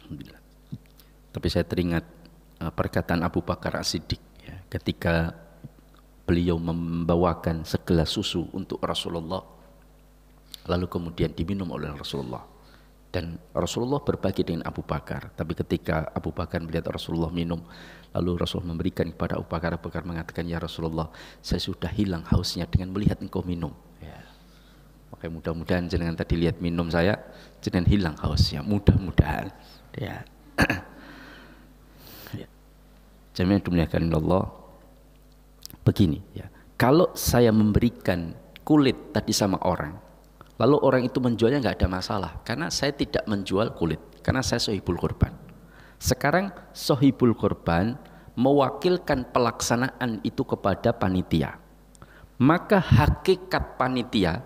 Alhamdulillah. Tapi saya teringat perkataan Abu Bakar As-Siddiq ya, ketika beliau membawakan segelas susu untuk Rasulullah, lalu kemudian diminum oleh Rasulullah. Dan Rasulullah berbagi dengan Abu Bakar. Tapi ketika Abu Bakar melihat Rasulullah minum, lalu Rasulullah memberikan kepada Abu Bakar. Abu Bakar mengatakan, ya Rasulullah, saya sudah hilang hausnya dengan melihat engkau minum. Ya. Oke, mudah-mudahan jenengan tadi lihat minum saya, jenengan hilang hausnya. Mudah-mudahan. Ya. Ya. Jami'an dimuliakan Allah. Begini, ya. Kalau saya memberikan kulit tadi sama orang, lalu orang itu menjualnya nggak ada masalah, karena saya tidak menjual kulit, karena saya sohibul korban. Sekarang sohibul korban mewakilkan pelaksanaan itu kepada panitia, maka hakikat panitia,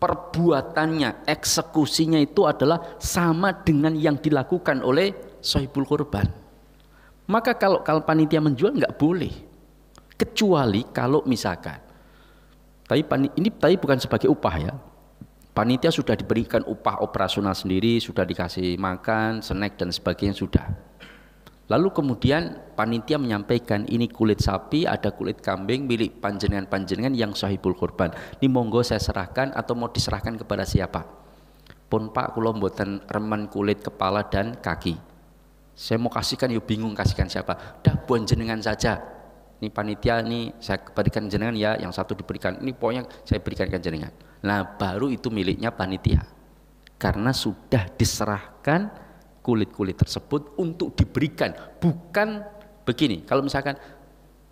perbuatannya, eksekusinya itu adalah sama dengan yang dilakukan oleh sohibul korban. Maka kalau panitia menjual nggak boleh, kecuali kalau misalkan, tapi bukan sebagai upah ya. Panitia sudah diberikan upah operasional sendiri, sudah dikasih makan, snack dan sebagainya sudah. Lalu kemudian panitia menyampaikan, ini kulit sapi, ada kulit kambing milik panjenengan-panjenengan yang sahibul korban. Ini monggo saya serahkan atau mau diserahkan kepada siapa? Pun Pak, kula mboten remen kulit kepala dan kaki. Saya mau kasihkan, yuk bingung kasihkan siapa? Dah buat jenengan saja. Ini panitia, ini saya berikan jenengan ya, yang satu diberikan. Ini pokoknya saya berikan ke jenengan. Nah, baru itu miliknya panitia, karena sudah diserahkan kulit-kulit tersebut untuk diberikan. Bukan begini, kalau misalkan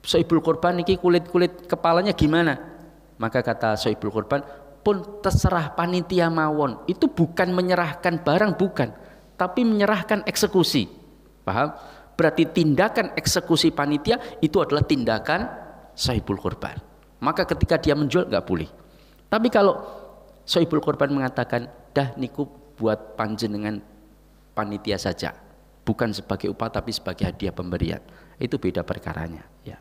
sohibul korban ini kulit-kulit kepalanya gimana, maka kata sohibul korban, pun terserah panitia mawon. Itu bukan menyerahkan barang, bukan, tapi menyerahkan eksekusi. Paham? Berarti tindakan eksekusi panitia itu adalah tindakan sohibul korban. Maka ketika dia menjual nggak boleh. Tapi kalau sohibul korban mengatakan, dah niku buat panjenengan panitia saja, bukan sebagai upah tapi sebagai hadiah pemberian, itu beda perkaranya. Ya.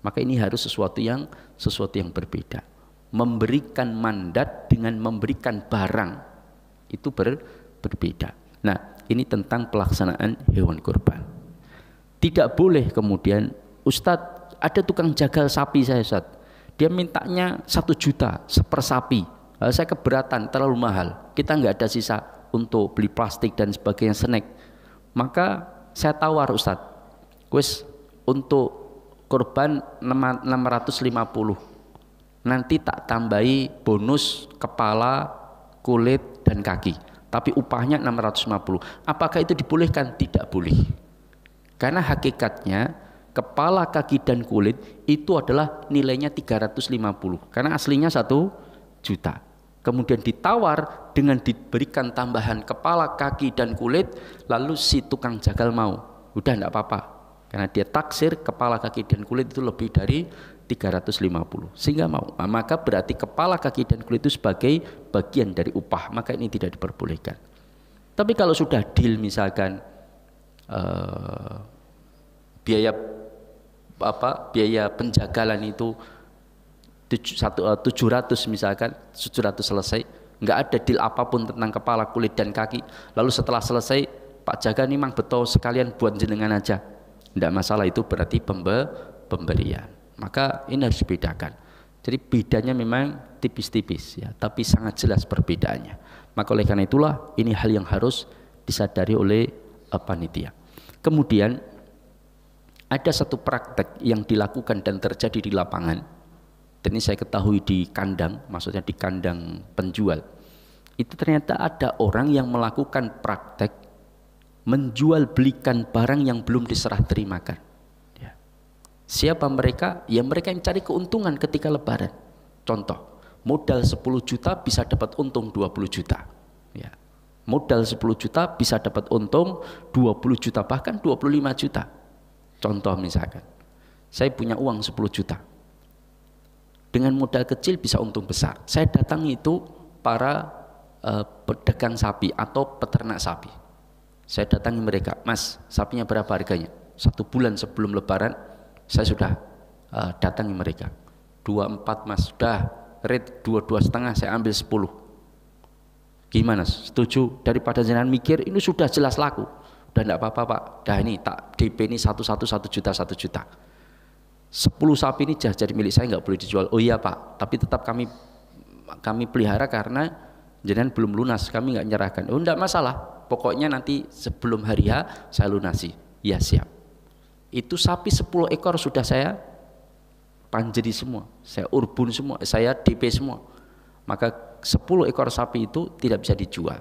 Maka ini harus sesuatu yang berbeda. Memberikan mandat dengan memberikan barang itu berbeda. Nah, ini tentang pelaksanaan hewan kurban. Tidak boleh kemudian, Ustadz, ada tukang jagal sapi saya, Ustadz, dia mintanya 1 juta per sapi. Saya keberatan, terlalu mahal. Kita nggak ada sisa untuk beli plastik dan sebagainya, snack. Maka saya tawar, Ustadz, wes untuk kurban 650. Nanti tak tambahi bonus kepala, kulit dan kaki. Tapi upahnya 650. Apakah itu dibolehkan? Tidak boleh. Karena hakikatnya kepala, kaki dan kulit itu adalah nilainya 350, karena aslinya 1 juta. Kemudian ditawar dengan diberikan tambahan kepala, kaki dan kulit, lalu si tukang jagal mau, udah enggak apa-apa, karena dia taksir kepala, kaki dan kulit itu lebih dari 350, sehingga mau. Nah, maka berarti kepala, kaki dan kulit itu sebagai bagian dari upah, maka ini tidak diperbolehkan. Tapi kalau sudah deal, misalkan biaya penjagalan itu 700 misalkan, 700 selesai, nggak ada deal apapun tentang kepala, kulit dan kaki. Lalu setelah selesai, Pak Jaga nih mang betul sekalian buat jenengan aja, nggak masalah, itu berarti pemberian. Maka ini harus dibedakan. Jadi bedanya memang tipis-tipis ya, tapi sangat jelas perbedaannya. Maka oleh karena itulah ini hal yang harus disadari oleh panitia. Kemudian ada satu praktek yang dilakukan dan terjadi di lapangan, dan ini saya ketahui di kandang, maksudnya di kandang penjual. Itu ternyata ada orang yang melakukan praktek menjual belikan barang yang belum diserah terimakan. Ya. Siapa mereka? Ya mereka yang cari keuntungan ketika lebaran. Contoh, modal 10 juta bisa dapat untung 20 juta. Ya. Modal 10 juta bisa dapat untung 20 juta, bahkan 25 juta. Contoh misalkan, saya punya uang 10 juta. Dengan modal kecil bisa untung besar. Saya datangi itu para pedagang sapi atau peternak sapi. Saya datangi mereka, Mas, sapinya berapa harganya? 1 bulan sebelum lebaran saya sudah datangi mereka. 24 Mas, sudah rate 22,5 saya ambil 10. Gimana? Setuju? Daripada jangan mikir ini sudah jelas laku. Udah enggak apa-apa Pak. Dah ini tak DP ini 1 juta 1 juta. 10 sapi ini jadi milik saya, nggak boleh dijual. Oh iya Pak, tapi tetap kami pelihara karena jenengan belum lunas, kami nggak nyerahkan. Oh enggak masalah. Pokoknya nanti sebelum hari H saya lunasi. Ya siap. Itu sapi 10 ekor sudah saya panjeri semua, saya urbun semua, saya DP semua. Maka 10 ekor sapi itu tidak bisa dijual.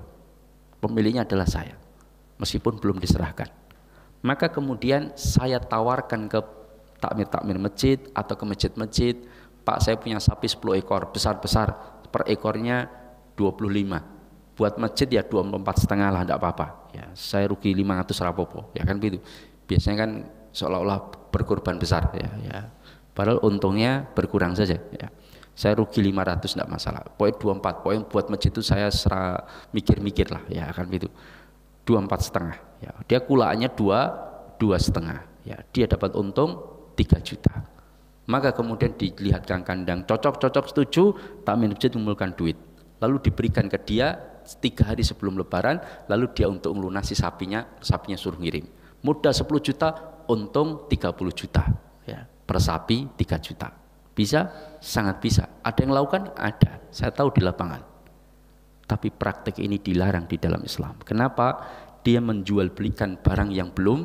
Pemiliknya adalah saya, meskipun belum diserahkan. Maka kemudian saya tawarkan ke takmir-takmir masjid atau ke masjid-masjid, Pak saya punya sapi 10 ekor, besar-besar, per ekornya 25. Buat masjid ya 24,5 lah, tidak apa-apa. Ya, saya rugi 500 rapopo, ya kan begitu. Biasanya kan seolah-olah berkorban besar, ya. Padahal untungnya berkurang saja, ya. Saya rugi 500 tidak masalah. Poin 24, poin buat masjid itu saya mikir-mikir lah, ya kan begitu. 24,5. Ya, dia kulaannya 2,5. Ya, dia dapat untung 3 juta. Maka kemudian dilihatkan kandang, cocok setuju, takmir masjid mengumpulkan duit. Lalu diberikan ke dia 3 hari sebelum lebaran, lalu dia untuk melunasi sapinya suruh ngirim. Modal 10 juta, untung 30 juta. Ya, per sapi 3 juta. Bisa? Sangat bisa. Ada yang lakukan? Ada. Saya tahu di lapangan. Tapi praktek ini dilarang di dalam Islam. Kenapa? Dia menjual belikan barang yang belum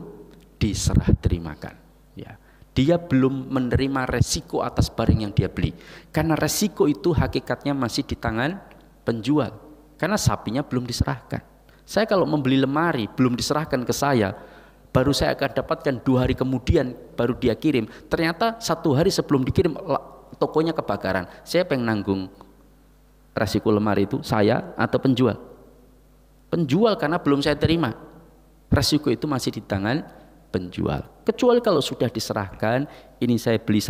diserah terimakan. Ya. Dia belum menerima resiko atas barang yang dia beli. Karena resiko itu hakikatnya masih di tangan penjual. Karena sapinya belum diserahkan. Saya kalau membeli lemari belum diserahkan ke saya, baru saya akan dapatkan 2 hari kemudian baru dia kirim. Ternyata 1 hari sebelum dikirim tokonya kebakaran. Siapa yang nanggung resiko lemari itu? Saya atau penjual? Penjual, karena belum saya terima. Resiko itu masih di tangan penjual. Kecuali kalau sudah diserahkan, ini saya beli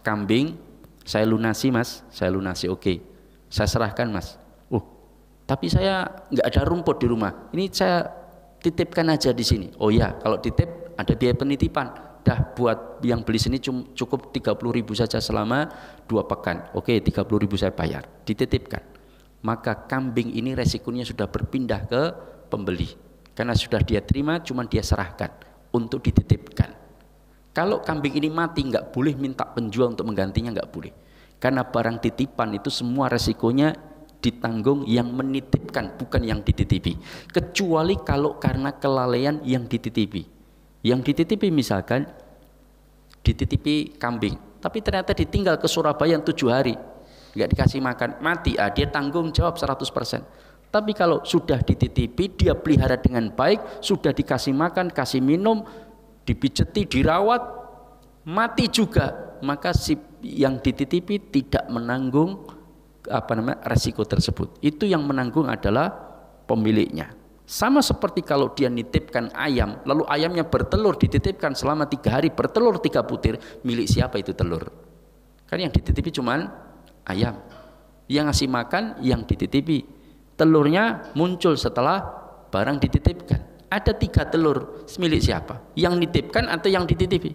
kambing, saya lunasi Mas, saya lunasi, oke. Saya serahkan Mas. Tapi saya nggak ada rumput di rumah. Ini saya titipkan aja di sini. Oh ya, kalau titip ada biaya penitipan. Dah buat yang beli sini cukup 30.000 saja selama 2 pekan. Oke, 30.000 saya bayar. Dititipkan. Maka kambing ini resikonya sudah berpindah ke pembeli. Karena sudah dia terima, cuma dia serahkan untuk dititipkan. Kalau kambing ini mati, nggak boleh minta penjual untuk menggantinya, nggak boleh. Karena barang titipan itu semua resikonya ditanggung yang menitipkan, bukan yang dititipi. Kecuali kalau karena kelalaian yang dititipi. Yang dititipi misalkan dititipi kambing, tapi ternyata ditinggal ke Surabaya 7 hari, nggak dikasih makan, mati, dia tanggung jawab 100%. Tapi kalau sudah dititipi, dia pelihara dengan baik, sudah dikasih makan, kasih minum, dipijeti, dirawat, mati juga, maka si yang dititipi tidak menanggung resiko tersebut. Itu yang menanggung adalah pemiliknya. Sama seperti kalau dia nitipkan ayam, lalu ayamnya bertelur, dititipkan selama 3 hari, bertelur 3 butir, milik siapa itu telur? Kan yang dititipi cuman ayam. Yang ngasih makan yang dititipi. Telurnya muncul setelah barang dititipkan. Ada 3 telur, milik siapa? Yang nitipkan atau yang dititipi?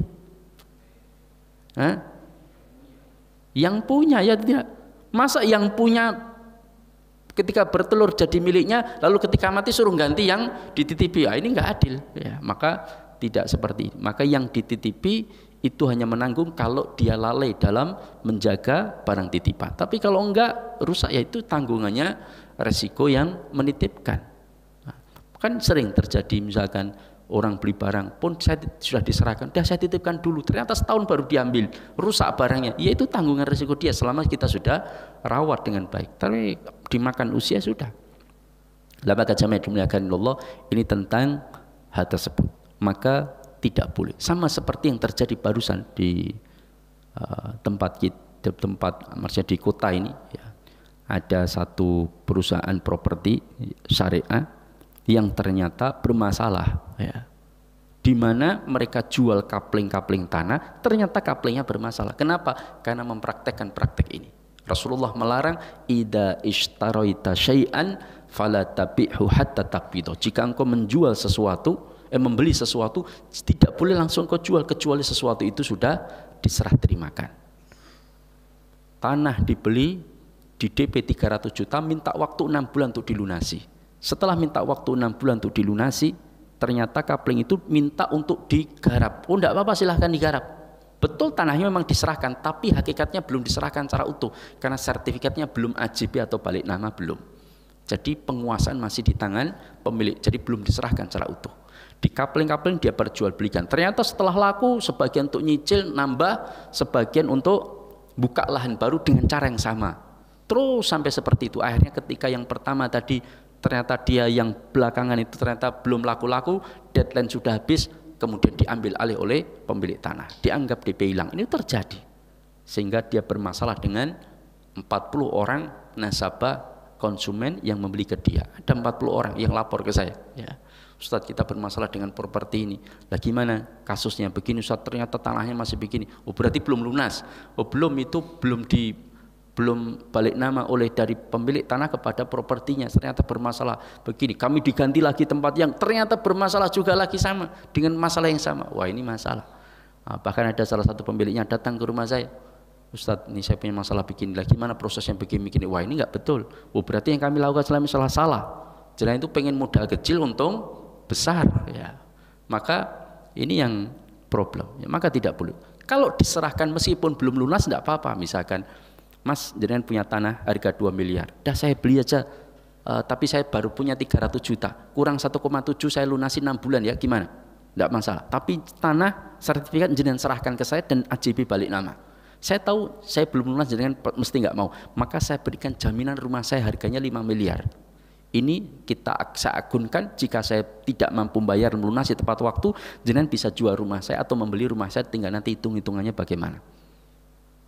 Yang punya, ya tidak. Masa yang punya ketika bertelur jadi miliknya, lalu ketika mati suruh ganti yang dititipi? Ini nggak adil, ya. Maka tidak seperti ini. Maka yang dititipi itu hanya menanggung kalau dia lalai dalam menjaga barang titipan. Tapi kalau enggak rusak, ya itu tanggungannya resiko yang menitipkan. Kan sering terjadi misalkan orang beli barang pun sudah diserahkan, dah saya titipkan dulu, ternyata setahun baru diambil, rusak barangnya, ya itu tanggungan resiko dia selama kita sudah rawat dengan baik. Tapi dimakan usia sudah. Maka jamaah dimuliakan Allah, ini tentang hal tersebut. Maka tidak boleh. Sama seperti yang terjadi barusan di tempat maksudnya di kota ini, ya. Ada satu perusahaan properti syariah yang ternyata bermasalah, ya. Di mana mereka jual kapling-kapling tanah, ternyata kaplingnya bermasalah. Kenapa? Karena mempraktekkan praktek ini. Rasulullah melarang, idza ishtaraita syai'an fala tabi'hu hatta taqbidah. Jika engkau menjual sesuatu, membeli sesuatu, tidak boleh langsung kau jual kecuali sesuatu itu sudah diserah terimakan. Tanah dibeli di DP 300 juta, minta waktu 6 bulan untuk dilunasi. Setelah minta waktu 6 bulan untuk dilunasi, ternyata kapling itu minta untuk digarap. Oh, enggak apa-apa, silahkan digarap. Betul, tanahnya memang diserahkan, tapi hakikatnya belum diserahkan secara utuh karena sertifikatnya belum AJB atau balik nama belum. Jadi penguasaan masih di tangan pemilik, jadi belum diserahkan secara utuh. Di kapling-kapling dia perjualbelikan. Ternyata setelah laku, sebagian untuk nyicil, nambah, sebagian untuk buka lahan baru dengan cara yang sama. Terus sampai seperti itu. Akhirnya ketika yang pertama tadi ternyata dia yang belakangan itu ternyata belum laku-laku, deadline sudah habis, kemudian diambil alih oleh pemilik tanah, dianggap DP hilang. Ini terjadi sehingga dia bermasalah dengan 40 orang nasabah konsumen yang membeli ke dia. Ada 40 orang yang lapor ke saya, ya, Ustadz, kita bermasalah dengan properti ini. Lah gimana kasusnya? Begini Ustadz, ternyata tanahnya masih begini. Oh, berarti belum lunas. Oh, belum, itu belum balik nama oleh dari pemilik tanah kepada propertinya, ternyata bermasalah begini, kami diganti lagi tempat yang ternyata bermasalah juga lagi sama dengan masalah yang sama. Wah, ini masalah. Bahkan ada salah satu pemiliknya datang ke rumah saya, Ustadz, ini saya punya masalah begini, lagi gimana prosesnya begini. Wah, ini nggak betul. Oh, berarti yang kami lakukan selama ini salah. Jadi itu pengen modal kecil untung besar, ya. Maka ini yang problem, ya, maka tidak boleh. Kalau diserahkan meskipun belum lunas tidak apa-apa. Misalkan, Mas, jenengan punya tanah harga 2 miliar. Dah saya beli aja, tapi saya baru punya 300 juta. Kurang 1,7 saya lunasi 6 bulan, ya gimana? Tidak masalah. Tapi tanah sertifikat jenengan serahkan ke saya dan AJB balik nama. Saya tahu saya belum lunas, jenengan mesti nggak mau. Maka saya berikan jaminan rumah saya harganya 5 miliar. Ini saya agunkan, jika saya tidak mampu bayar melunasi tepat waktu, jenengan bisa jual rumah saya atau membeli rumah saya, tinggal nanti hitung-hitungannya bagaimana.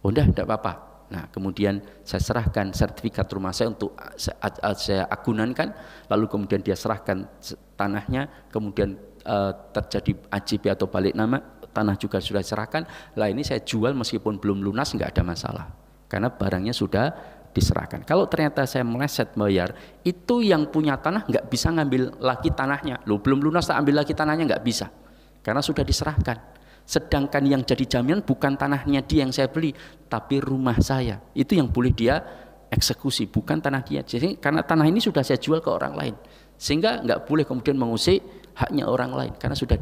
Oh, tidak apa-apa. Nah, kemudian saya serahkan sertifikat rumah saya untuk saya agunankan, lalu kemudian dia serahkan tanahnya, kemudian terjadi AJB atau balik nama, tanah juga sudah diserahkan. Lah ini saya jual meskipun belum lunas, nggak ada masalah, karena barangnya sudah diserahkan. Kalau ternyata saya meleset bayar, itu yang punya tanah nggak bisa ngambil lagi tanahnya. Loh, belum lunas tak ambil lagi tanahnya, nggak bisa, karena sudah diserahkan. Sedangkan yang jadi jaminan bukan tanahnya dia yang saya beli, tapi rumah saya. Itu yang boleh dia eksekusi, bukan tanah dia. Jadi karena tanah ini sudah saya jual ke orang lain, sehingga nggak boleh kemudian mengusik haknya orang lain, karena sudah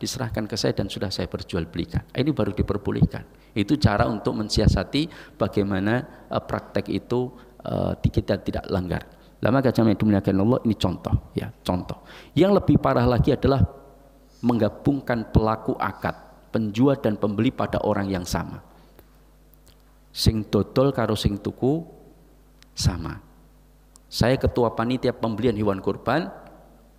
diserahkan ke saya dan sudah saya perjualbelikan. Ini baru diperbolehkan. Itu cara untuk mensiasati bagaimana praktek itu kita tidak langgar. Lama kacamata dimuliakan Allah, ini contoh, ya, contoh. Yang lebih parah lagi adalah menggabungkan pelaku akad, penjual dan pembeli pada orang yang sama. Sing dodol karo sing tuku sama. Saya ketua panitia pembelian hewan kurban,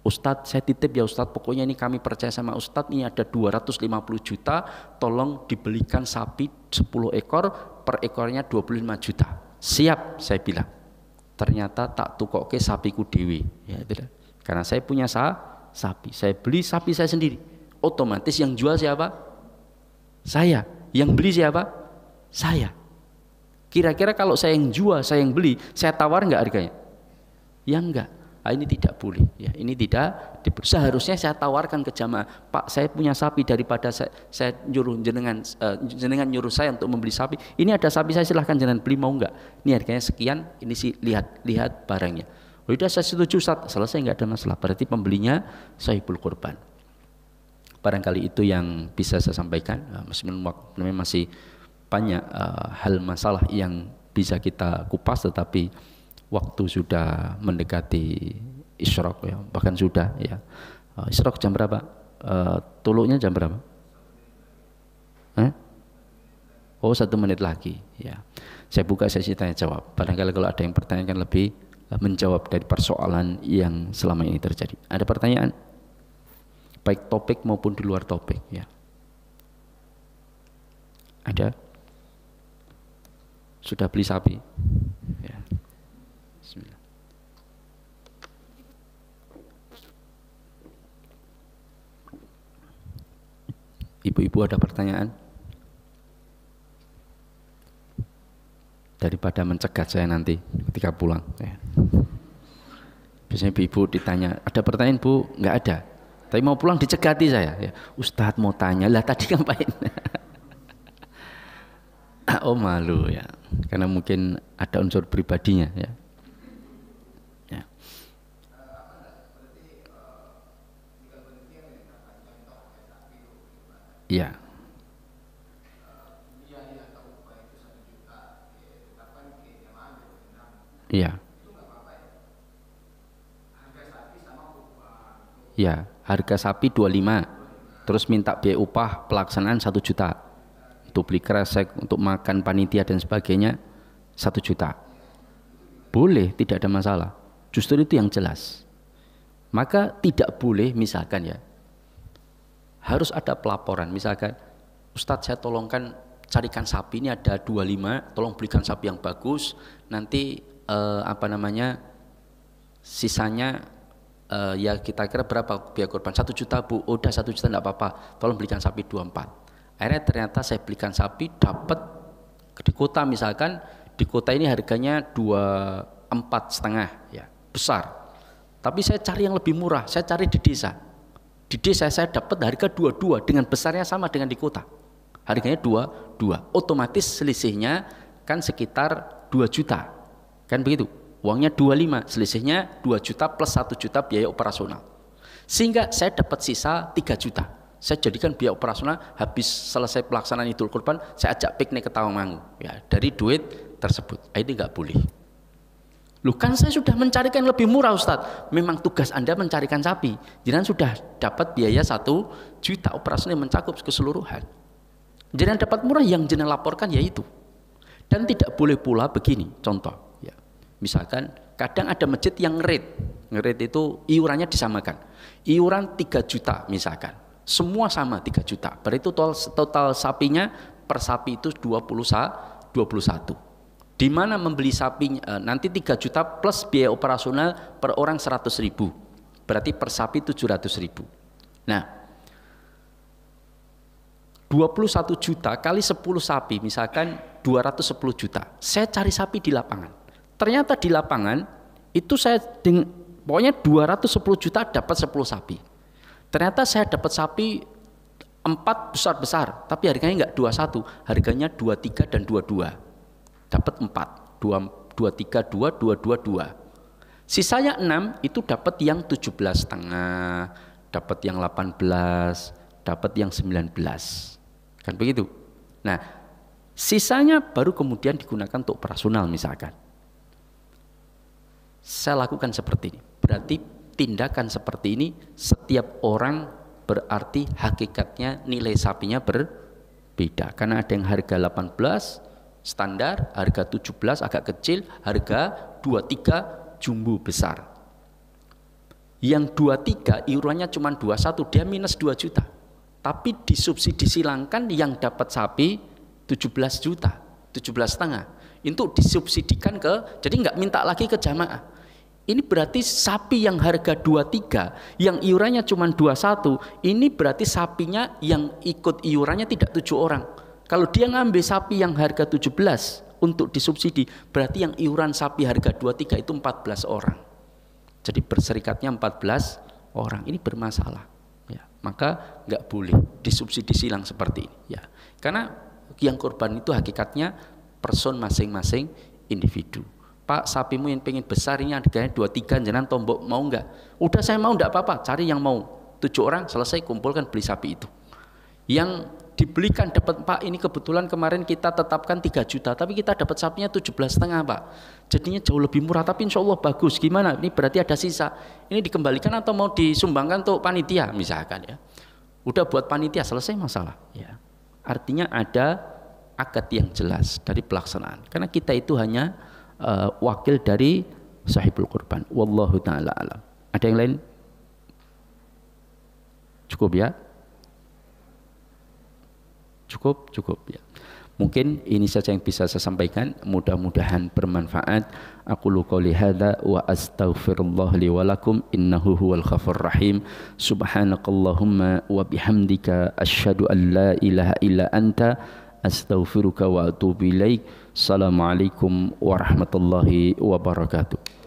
Ustadz, saya titip ya Ustadz, pokoknya ini kami percaya sama Ustadz, ini ada 250 juta, tolong dibelikan sapi 10 ekor, per ekornya 25 juta. Siap, saya bilang. Ternyata tak tukoke sapiku dewi, ya, karena saya punya sapi, saya beli sapi saya sendiri. Otomatis yang jual siapa? Saya. Yang beli siapa? Saya. Kira-kira kalau saya yang jual, saya yang beli, saya tawar nggak harganya? Ya enggak. Nah, ini tidak boleh, ya, ini tidak. Seharusnya saya tawarkan ke jamaah, Pak, saya punya sapi, daripada saya nyuruh jenengan nyuruh saya untuk membeli sapi, ini ada sapi saya, silahkan jenengan beli, mau enggak? Ini harganya sekian, ini sih lihat barangnya. Oh, sudah saya setuju, selesai, nggak ada masalah. Berarti pembelinya sahibul kurban. Barangkali itu yang bisa saya sampaikan. Meskipun waktu masih banyak hal masalah yang bisa kita kupas, tetapi waktu sudah mendekati isyraq, ya, bahkan sudah, ya. Isyraq jam berapa? Tuluknya jam berapa? Oh, 1 menit lagi, ya. Saya buka sesi tanya jawab. Barangkali kalau ada yang pertanyaan lebih menjawab dari persoalan yang selama ini terjadi. Ada pertanyaan? Baik topik maupun di luar topik, ya. Ada? Sudah beli sapi? Ya. Bismillah. Ibu-ibu ada pertanyaan? Daripada mencegat saya nanti ketika pulang. Ya. Biasanya ibu ditanya, ada pertanyaan Bu? Nggak ada. Tapi mau pulang dicegati saya. Ya, Ustadz mau tanya, lah tadi ngapain? Oh malu ya, karena mungkin ada unsur pribadinya ya. Ya. Ya. Iya. Ya, harga sapi 25. Terus minta biaya upah pelaksanaan 1 juta. Untuk beli kresek, untuk makan panitia dan sebagainya 1 juta. Boleh, tidak ada masalah. Justru itu yang jelas. Maka tidak boleh misalkan ya, harus ada pelaporan. Misalkan, Ustadz saya tolongkan carikan sapi, ini ada 25, tolong belikan sapi yang bagus. Nanti sisanya ya kita kira berapa biaya korban? 1 juta Bu. Oh, udah 1 juta enggak apa-apa, tolong belikan sapi 24. Akhirnya ternyata saya belikan sapi, dapat di kota, misalkan di kota ini harganya 24,5 ya, besar. Tapi saya cari yang lebih murah, saya cari di desa. Di desa saya dapat harga 22 dengan besarnya sama dengan di kota. Harganya 22. Otomatis selisihnya kan sekitar 2 juta. Kan begitu, uangnya 25, selisihnya 2 juta plus 1 juta biaya operasional. Sehingga saya dapat sisa 3 juta. Saya jadikan biaya operasional, habis selesai pelaksanaan Idul Kurban, saya ajak piknik ke Tawangmangu. Ya, dari duit tersebut. Ini nggak boleh. Loh kan saya sudah mencarikan lebih murah Ustadz. Memang tugas Anda mencarikan sapi. Jangan sudah dapat biaya 1 juta operasional yang mencakup keseluruhan. Jangan dapat murah, yang jangan laporkan yaitu. Dan tidak boleh pula begini, contoh. Misalkan kadang ada masjid yang ngerit itu iurannya disamakan. Iuran 3 juta misalkan. Semua sama 3 juta. Berarti total sapinya per sapi itu 21. Di mana membeli sapi nanti 3 juta plus biaya operasional per orang 100.000. Berarti per sapi 700.000. Nah, 21 juta kali 10 sapi misalkan 210 juta. Saya cari sapi di lapangan. Ternyata di lapangan itu saya pokoknya 210 juta dapat 10 sapi. Ternyata saya dapat sapi 4 besar-besar, tapi harganya enggak 21, harganya 23 dan 22. Dapat 4, 23, 22. Sisanya 6 itu dapat yang 17,5, dapat yang 18, dapat yang 19. Kan begitu. Nah, sisanya baru kemudian digunakan untuk operasional misalkan. Saya lakukan seperti ini. Berarti tindakan seperti ini setiap orang berarti hakikatnya nilai sapinya berbeda. Karena ada yang harga 18 standar, harga 17 agak kecil, harga 23 jumbo besar. Yang 23 iurannya cuma 21, dia minus 2 juta. Tapi disubsidi silangkan yang dapat sapi 17 juta, 17,5. Untuk disubsidikan jadi nggak minta lagi ke jamaah. Ini berarti sapi yang harga 23, yang iurannya cuma 21, ini berarti sapinya yang ikut iurannya tidak 7 orang. Kalau dia ngambil sapi yang harga 17 untuk disubsidi, berarti yang iuran sapi harga 23 itu 14 orang. Jadi berserikatnya 14 orang, ini bermasalah. Ya, maka nggak boleh disubsidi silang seperti ini. Ya, karena yang korban itu hakikatnya person masing-masing individu. Pak, sapimu yang pengen besar ini harganya 23, jangan tombok, mau enggak? Udah saya mau, enggak apa-apa, cari yang mau. 7 orang selesai, kumpulkan beli sapi itu. Yang dibelikan dapat, Pak, ini kebetulan kemarin kita tetapkan 3 juta, tapi kita dapat sapinya 17,5 Pak. Jadinya jauh lebih murah, tapi insya Allah bagus. Gimana? Ini berarti ada sisa. Ini dikembalikan atau mau disumbangkan untuk panitia misalkan ya. Udah buat panitia, selesai masalah. Ya. Artinya ada akad yang jelas dari pelaksanaan. Karena kita itu hanya wakil dari sahibul kurban. Wallahu ta'ala alam. Ada yang lain? Cukup ya? Cukup ya. Mungkin ini saja yang bisa saya sampaikan, mudah-mudahan bermanfaat. Aqulu qouli hadza wa astaghfirullah li wa lakum innahu huwal ghafurur rahim. Subhanakallahumma wa bihamdika asyhadu an la ilaha illa anta astaghfiruka wa atubu ilaik. Assalamualaikum warahmatullahi wabarakatuh.